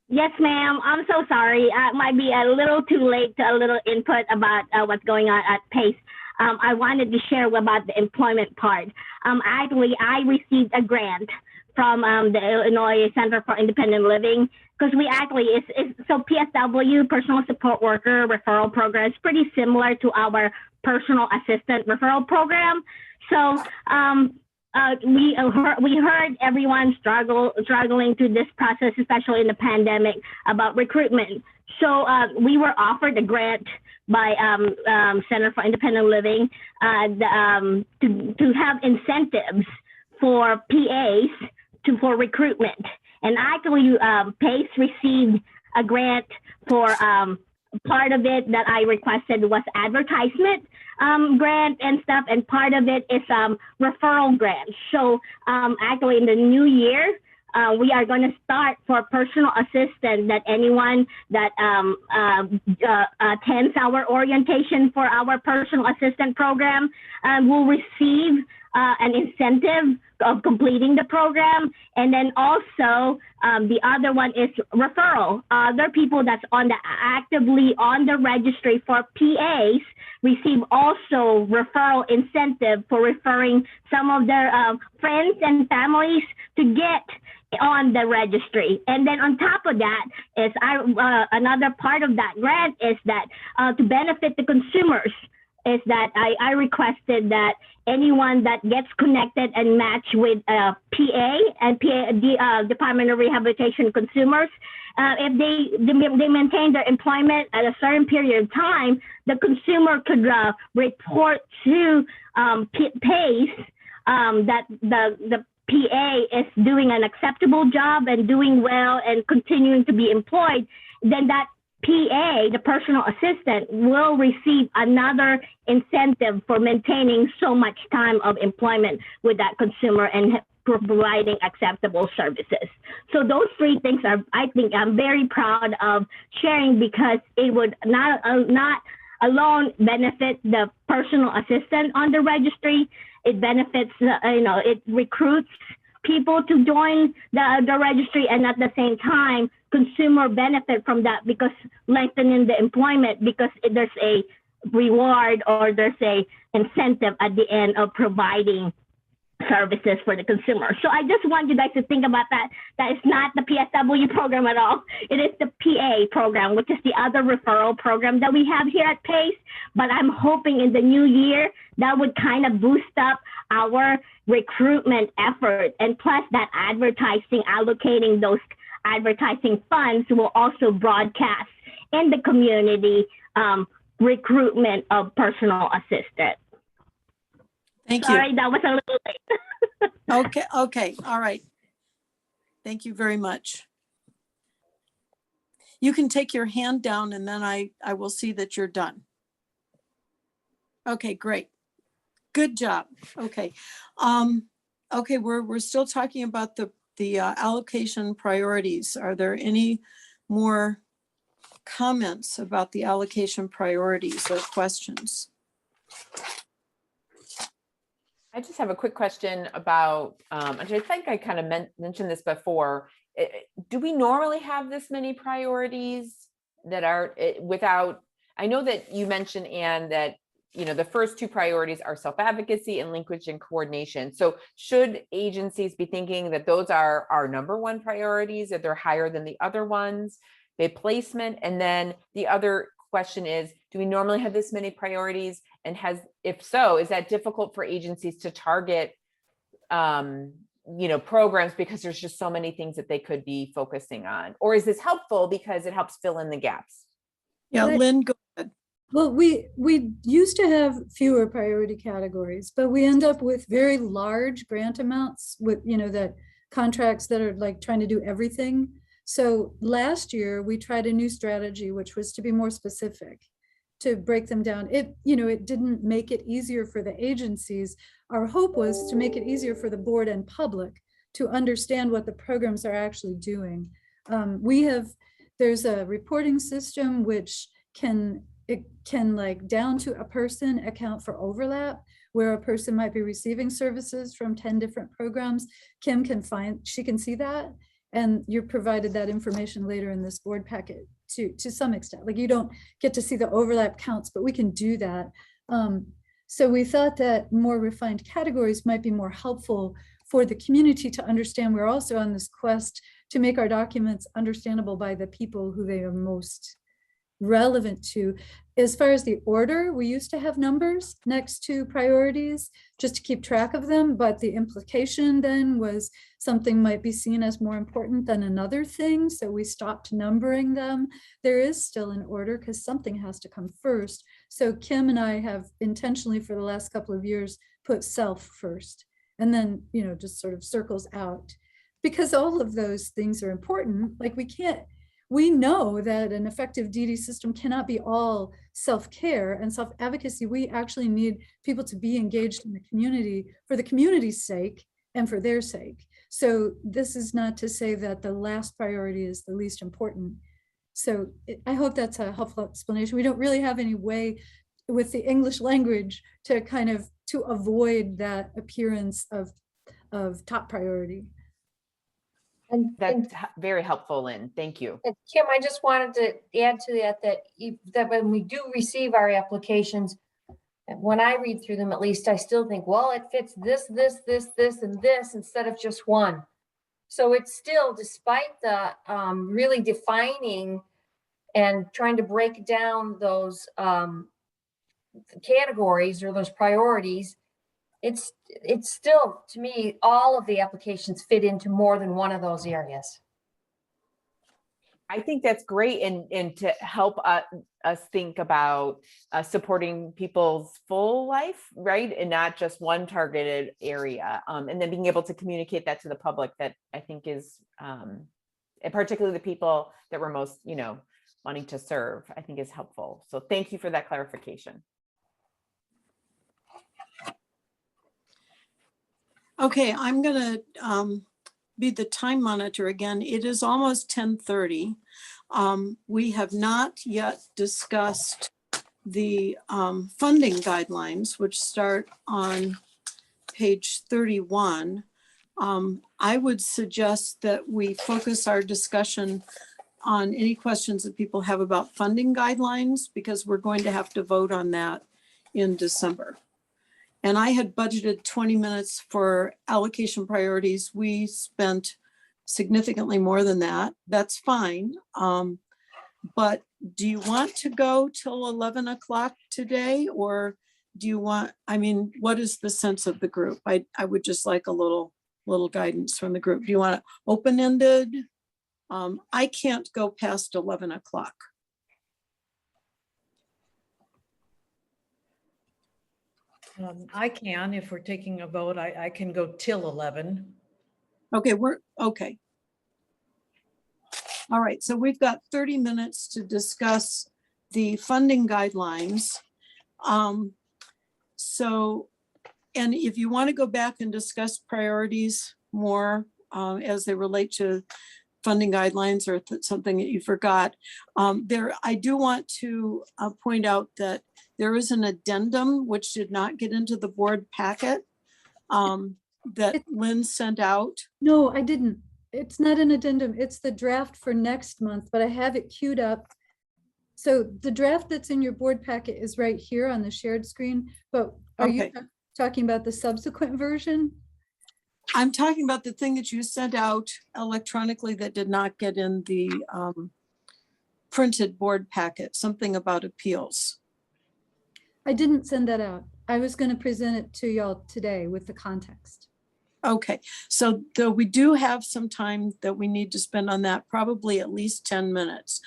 Yes, ma'am. I'm so sorry. I might be a little too late to a little input about what's going on at PACE. I wanted to share about the employment part. Actually, I received a grant from the Illinois Center for Independent Living, because we actually so PSW, personal support worker referral program, is pretty similar to our personal assistant referral program. So we heard everyone struggling through this process, especially in the pandemic, about recruitment. So we were offered a grant by Center for Independent Living to have incentives for PAs for recruitment. And actually, PACE received a grant for part of it that I requested was advertisement grant and stuff, and part of it is referral grant. So actually, in the new year, we are going to start for personal assistant, that anyone that attends our orientation for our personal assistant program will receive an incentive of completing the program. And then also the other one is referral. Other people that's actively on the registry for PAs receive also referral incentive for referring some of their friends and families to get on the registry. And then on top of that is another part of that grant is that to benefit the consumers, is that I requested that anyone that gets connected and matched with PA and Department of Rehabilitation consumers, if they maintain their employment at a certain period of time, the consumer could report to PACE that the PA is doing an acceptable job and doing well and continuing to be employed. Then that PA, the personal assistant, will receive another incentive for maintaining so much time of employment with that consumer and providing acceptable services. So those three things I think I'm very proud of sharing, because it would not alone benefit the personal assistant on the registry. It benefits, it recruits people to join the registry, and at the same time, consumer benefit from that, because lengthening the employment, because there's a reward or there's a incentive at the end of providing services for the consumer. So I just want you guys to think about that. That is not the PSW program at all. It is the PA program, which is the other referral program that we have here at PACE. But I'm hoping in the new year that would kind of boost up our recruitment effort. And plus that advertising, allocating those advertising funds will also broadcast in the community recruitment of personal assistant. Thank you. Sorry, that was a little late. Okay, all right. Thank you very much. You can take your hand down and then I will see that you're done. Okay, great. Good job. Okay. Okay, we're still talking about the allocation priorities. Are there any more comments about the allocation priorities or questions? I just have a quick question about, and I think I kind of mentioned this before. Do we normally have this many priorities that are without, I know that you mentioned, Anne, that, the first two priorities are self-advocacy and linkage and coordination. So should agencies be thinking that those are our number one priorities, that they're higher than the other ones, the placement? And then the other question is, do we normally have this many priorities? And if so, is that difficult for agencies to target, programs, because there's just so many things that they could be focusing on? Or is this helpful because it helps fill in the gaps? Yeah, Lynn, go ahead. Well, we used to have fewer priority categories, but we end up with very large grant amounts with, that contracts that are like trying to do everything. So last year we tried a new strategy, which was to be more specific, to break them down. It didn't make it easier for the agencies. Our hope was to make it easier for the board and public to understand what the programs are actually doing. There's a reporting system which can like down to a person account for overlap, where a person might be receiving services from 10 different programs. Kim she can see that. And you're provided that information later in this board packet to some extent. Like, you don't get to see the overlap counts, but we can do that. So we thought that more refined categories might be more helpful for the community to understand. We're also on this quest to make our documents understandable by the people who they are most relevant to. As far as the order, we used to have numbers next to priorities just to keep track of them, but the implication then was something might be seen as more important than another thing, so we stopped numbering them. There is still an order because something has to come first. So Kim and I have intentionally for the last couple of years put self first, and then, you know, just sort of circles out, because all of those things are important. Like we know that an effective DD system cannot be all self-care and self-advocacy. We actually need people to be engaged in the community for the community's sake and for their sake. So this is not to say that the last priority is the least important. So I hope that's a helpful explanation. We don't really have any way with the English language to kind of to avoid that appearance of top priority. That's very helpful, Lynn. Thank you. And Kim, I just wanted to add to that, that when we do receive our applications, when I read through them, at least, I still think, well, it fits this, this, this, this, and this instead of just one. So it's still, despite the really defining and trying to break down those categories or those priorities, it's still, to me, all of the applications fit into more than one of those areas. I think that's great, and to help us think about supporting people's full life, right? And not just one targeted area. And then being able to communicate that to the public, that I think is, and particularly the people that we're most, you know, wanting to serve, I think is helpful. So thank you for that clarification. Okay, I'm gonna be the time monitor again. It is almost 10:30. We have not yet discussed the funding guidelines, which start on page 31. I would suggest that we focus our discussion on any questions that people have about funding guidelines, because we're going to have to vote on that in December. And I had budgeted 20 minutes for allocation priorities. We spent significantly more than that. That's fine. But do you want to go till 11 o'clock today, or do you want, I mean, what is the sense of the group? I would just like a little guidance from the group. Do you want it open-ended? I can't go past 11 o'clock. I can, if we're taking a vote, I can go till 11. Okay, we're okay. All right, so we've got 30 minutes to discuss the funding guidelines. So, and if you want to go back and discuss priorities more as they relate to funding guidelines or something that you forgot, I do want to point out that there is an addendum which did not get into the board packet that Lynn sent out. No, I didn't. It's not an addendum. It's the draft for next month, but I have it queued up. So the draft that's in your board packet is right here on the shared screen, but are you talking about the subsequent version? I'm talking about the thing that you sent out electronically that did not get in the printed board packet, something about appeals. I didn't send that out. I was going to present it to y'all today with the context. Okay, so though we do have some time that we need to spend on that, probably at least 10 minutes.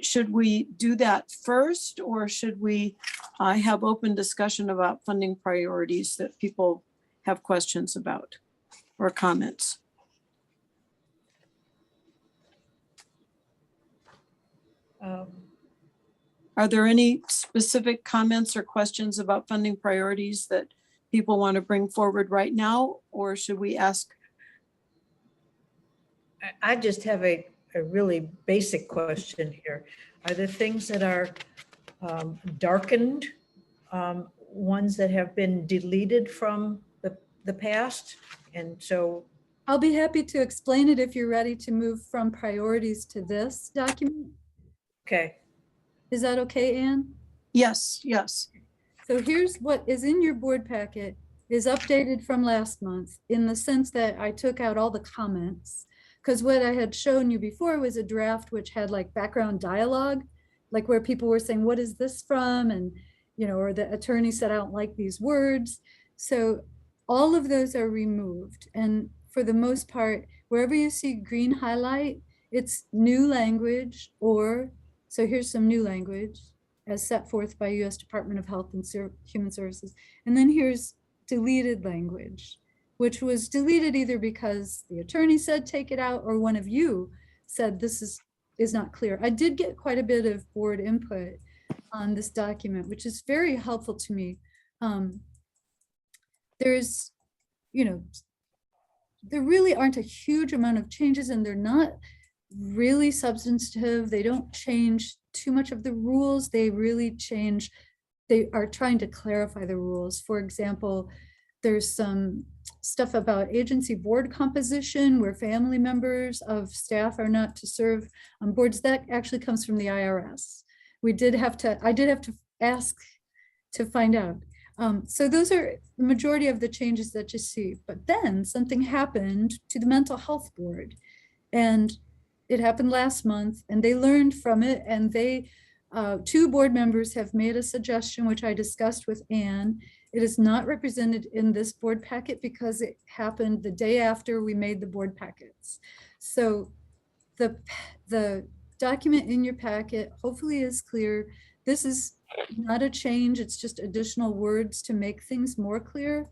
Should we do that first, or should we have open discussion about funding priorities that people have questions about or comments? Are there any specific comments or questions about funding priorities that people want to bring forward right now, or should we ask? I just have a really basic question here. Are there things that are darkened, ones that have been deleted from the past? And so I'll be happy to explain it if you're ready to move from priorities to this document. Okay. Is that okay, Anne? Yes, yes. So here's what is in your board packet is updated from last month in the sense that I took out all the comments. Because what I had shown you before was a draft which had like background dialogue, like where people were saying, what is this from? And, you know, or the attorney said, I don't like these words. So all of those are removed. And for the most part, wherever you see green highlight, it's new language, or, so here's some new language as set forth by US Department of Health and Human Services. And then here's deleted language, which was deleted either because the attorney said take it out, or one of you said this is not clear. I did get quite a bit of board input on this document, which is very helpful to me. There's, you know, there really aren't a huge amount of changes, and they're not really substantive. They don't change too much of the rules. They really change, they are trying to clarify the rules. For example, there's some stuff about agency board composition where family members of staff are not to serve on boards. That actually comes from the IRS. I did have to ask to find out. So those are the majority of the changes that you see. But then something happened to the mental health board, and it happened last month, and they learned from it, and they, two board members have made a suggestion, which I discussed with Anne. It is not represented in this board packet because it happened the day after we made the board packets. So the document in your packet hopefully is clear. This is not a change, it's just additional words to make things more clear.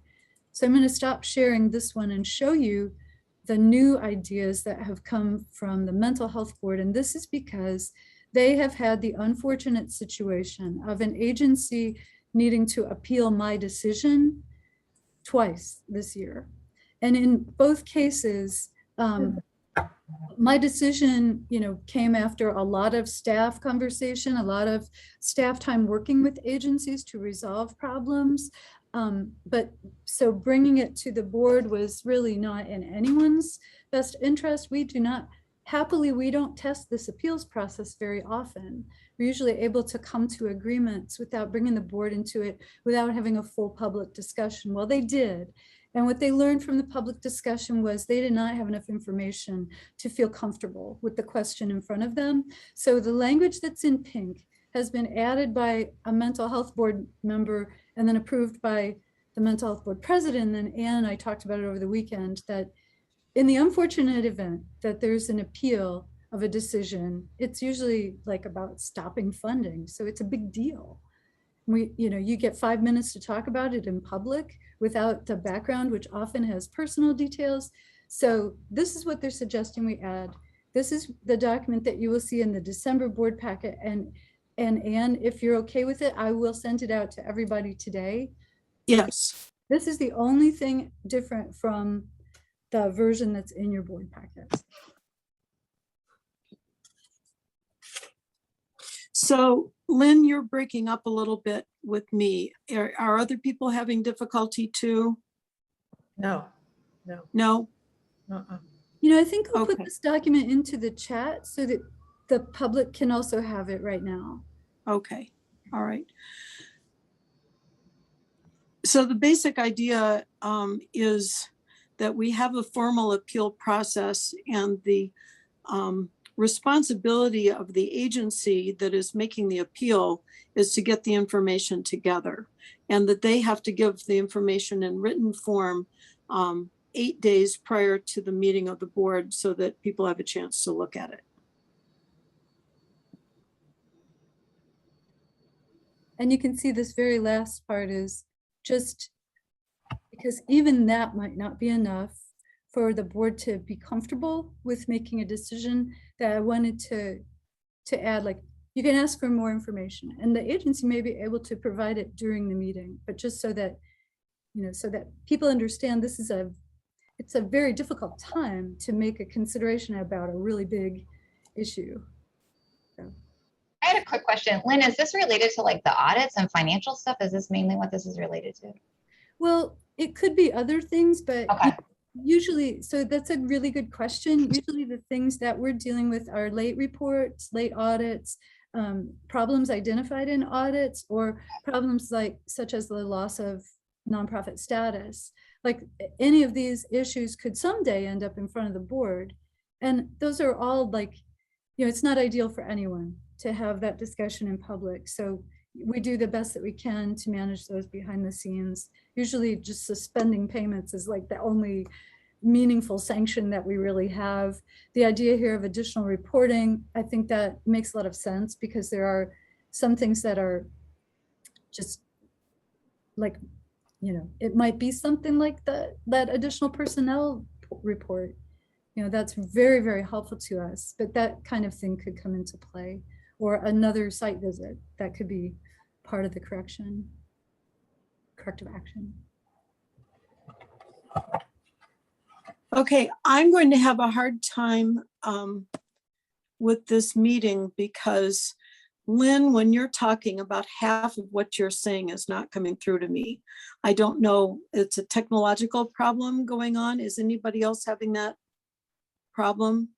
So I'm going to stop sharing this one and show you the new ideas that have come from the mental health board. And this is because they have had the unfortunate situation of an agency needing to appeal my decision twice this year. And in both cases, my decision, you know, came after a lot of staff conversation, a lot of staff time working with agencies to resolve problems. But so bringing it to the board was really not in anyone's best interest. We do not, happily, we don't test this appeals process very often. We're usually able to come to agreements without bringing the board into it, without having a full public discussion. Well, they did. And what they learned from the public discussion was they did not have enough information to feel comfortable with the question in front of them. So the language that's in pink has been added by a mental health board member and then approved by the mental health board president. And Ann and I talked about it over the weekend, that in the unfortunate event that there's an appeal of a decision, it's usually like about stopping funding. So it's a big deal. You get 5 minutes to talk about it in public without the background, which often has personal details. So this is what they're suggesting we add. This is the document that you will see in the December board packet. And Anne, if you're okay with it, I will send it out to everybody today. Yes. This is the only thing different from the version that's in your board packet. So Lynn, you're breaking up a little bit with me. Are other people having difficulty too? No. No? I think I'll put this document into the chat so that the public can also have it right now. Okay, all right. So the basic idea is that we have a formal appeal process, and the responsibility of the agency that is making the appeal is to get the information together, and that they have to give the information in written form 8 days prior to the meeting of the board so that people have a chance to look at it. And you can see this very last part is just because even that might not be enough for the board to be comfortable with making a decision, that I wanted to add, like, you can ask for more information and the agency may be able to provide it during the meeting, but just so that, so that people understand this is it's a very difficult time to make a consideration about a really big issue. So. I had a quick question. Lynn, is this related to like the audits and financial stuff? Is this mainly what this is related to? Well, it could be other things, but okay. Usually, so that's a really good question. Usually the things that we're dealing with are late reports, late audits, problems identified in audits or problems such as the loss of nonprofit status. Like any of these issues could someday end up in front of the board. And those are all like, it's not ideal for anyone to have that discussion in public. So we do the best that we can to manage those behind the scenes. Usually just suspending payments is like the only meaningful sanction that we really have. The idea here of additional reporting, I think that makes a lot of sense because there are some things that are just like, it might be something like that additional personnel report. That's very, very helpful to us, but that kind of thing could come into play, or another site visit that could be part of the corrective action. Okay, I'm going to have a hard time with this meeting because Lynn, when you're talking, about half of what you're saying is not coming through to me. I don't know, it's a technological problem going on. Is anybody else having that problem?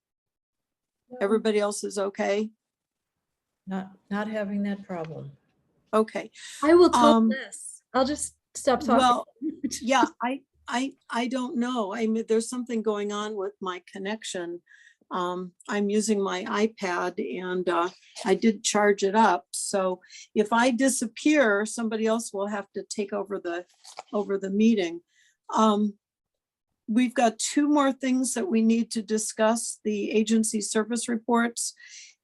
No. Everybody else is okay? Not having that problem. Okay. I will talk less. I'll just stop talking. Well, yeah, I don't know. I mean, there's something going on with my connection. I'm using my iPad and I did charge it up. So if I disappear, somebody else will have to take over the meeting. We've got two more things that we need to discuss: the agency service reports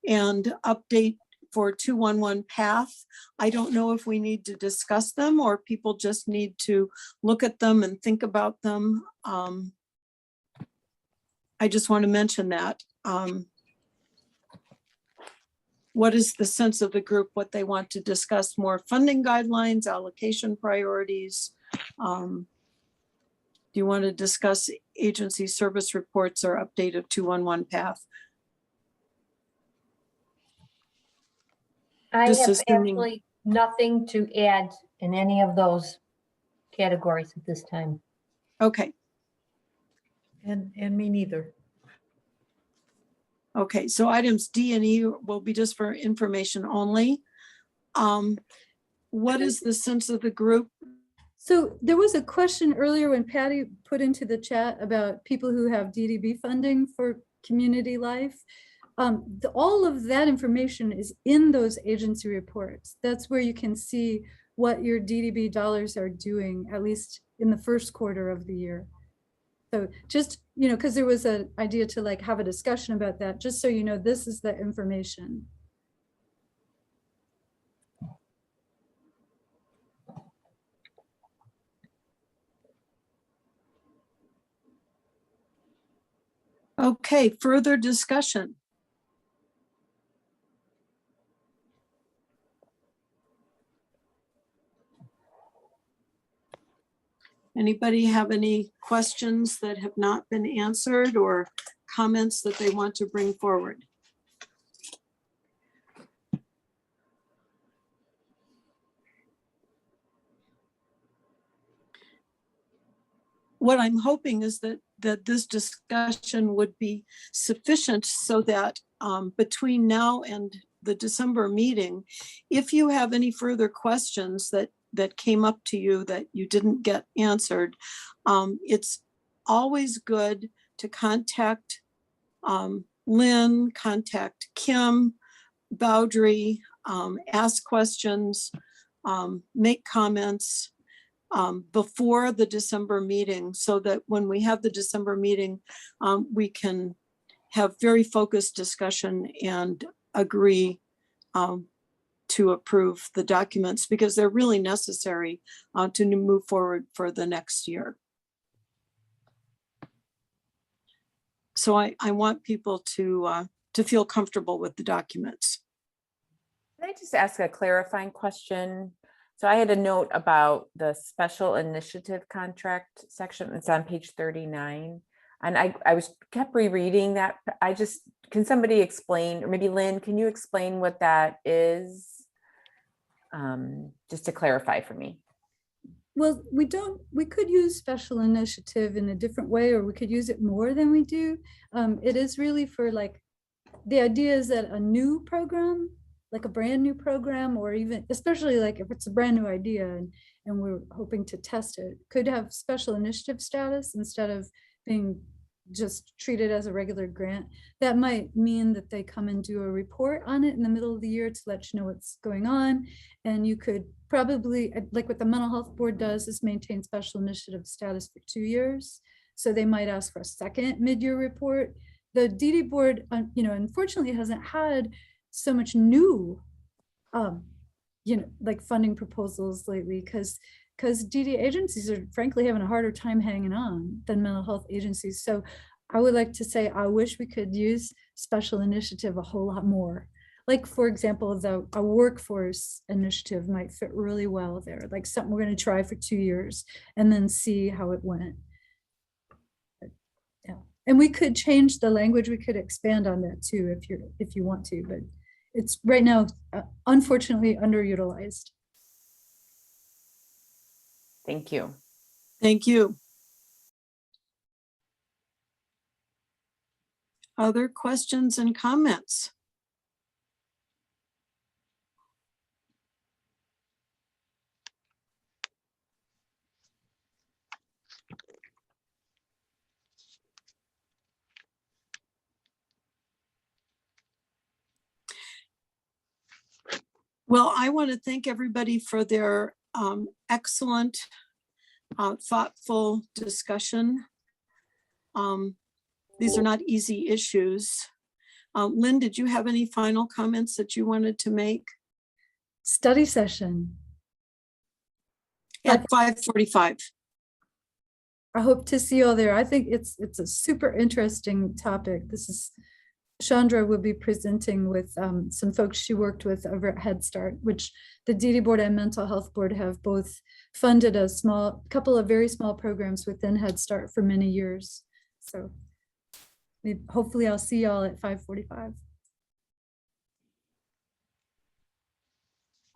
and update for 211 PATH. I don't know if we need to discuss them or people just need to look at them and think about them. I just want to mention that. What is the sense of the group, what they want to discuss? More funding guidelines, allocation priorities? Do you want to discuss agency service reports or update of 211 PATH? I Just have assuming- absolutely nothing to add in any of those categories at this time. Okay. And me neither. Okay, so items D and E will be just for information only. What is the sense of the group? So there was a question earlier when Patty put into the chat about people who have DDB funding for community life. All of that information is in those agency reports. That's where you can see what your DDB dollars are doing, at least in the first quarter of the year. So just, because there was an idea to like have a discussion about that, just so you know, this is the information. Okay, further discussion. Anybody have any questions that have not been answered or comments that they want to bring forward? What I'm hoping is that this discussion would be sufficient so that between now and the December meeting, if you have any further questions that came up to you that you didn't get answered, it's always good to contact Lynn, contact Kim, Boudry, ask questions, make comments before the December meeting, so that when we have the December meeting, we can have very focused discussion and agree to approve the documents, because they're really necessary to move forward for the next year. So I want people to feel comfortable with the documents. Can I just ask a clarifying question? So I had a note about the special initiative contract section. It's on page 39. And I kept rereading that. Can somebody explain, or maybe Lynn, can you explain what that is? Just to clarify for me. Well, we could use special initiative in a different way, or we could use it more than we do. It is really for like, the idea is that a new program like a brand new program, or even especially like if it's a brand new idea and we're hoping to test it, could have special initiative status instead of being just treated as a regular grant. That might mean that they come and do a report on it in the middle of the year to let you know what's going on. And you could probably, like what the mental health board does, is maintain special initiative status for 2 years. So they might ask for a second mid-year report. The DD board, unfortunately hasn't had so much new, like funding proposals lately, because DD agencies are frankly having a harder time hanging on than mental health agencies. So I would like to say, I wish we could use special initiative a whole lot more. Like, for example, a workforce initiative might fit really well there, like something we're going to try for 2 years and then see how it went. Yeah, and we could change the language. We could expand on that too if you want to, but it's right now, unfortunately, underutilized. Thank you. Thank you. Other questions and comments? Well, I want to thank everybody for their excellent, thoughtful discussion. These are not easy issues. Lynn, did you have any final comments that you wanted to make? Study session at 5:45. I hope to see you all there. I think it's a super interesting topic. This is Chandra will be presenting with some folks she worked with over at Head Start, which the DD board and mental health board have both funded a couple of very small programs within Head Start for many years. So hopefully I'll see y'all at 5:45.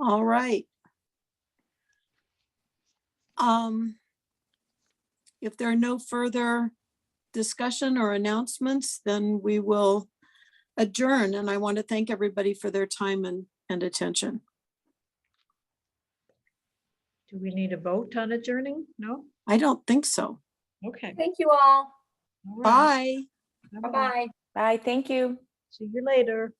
All right. If there are no further discussion or announcements, then we will adjourn. And I want to thank everybody for their time and attention. Do we need a vote on adjourning? No? I don't think so. Okay. Thank you all. All right. Bye. Bye-bye. Bye. Thank you. See you later.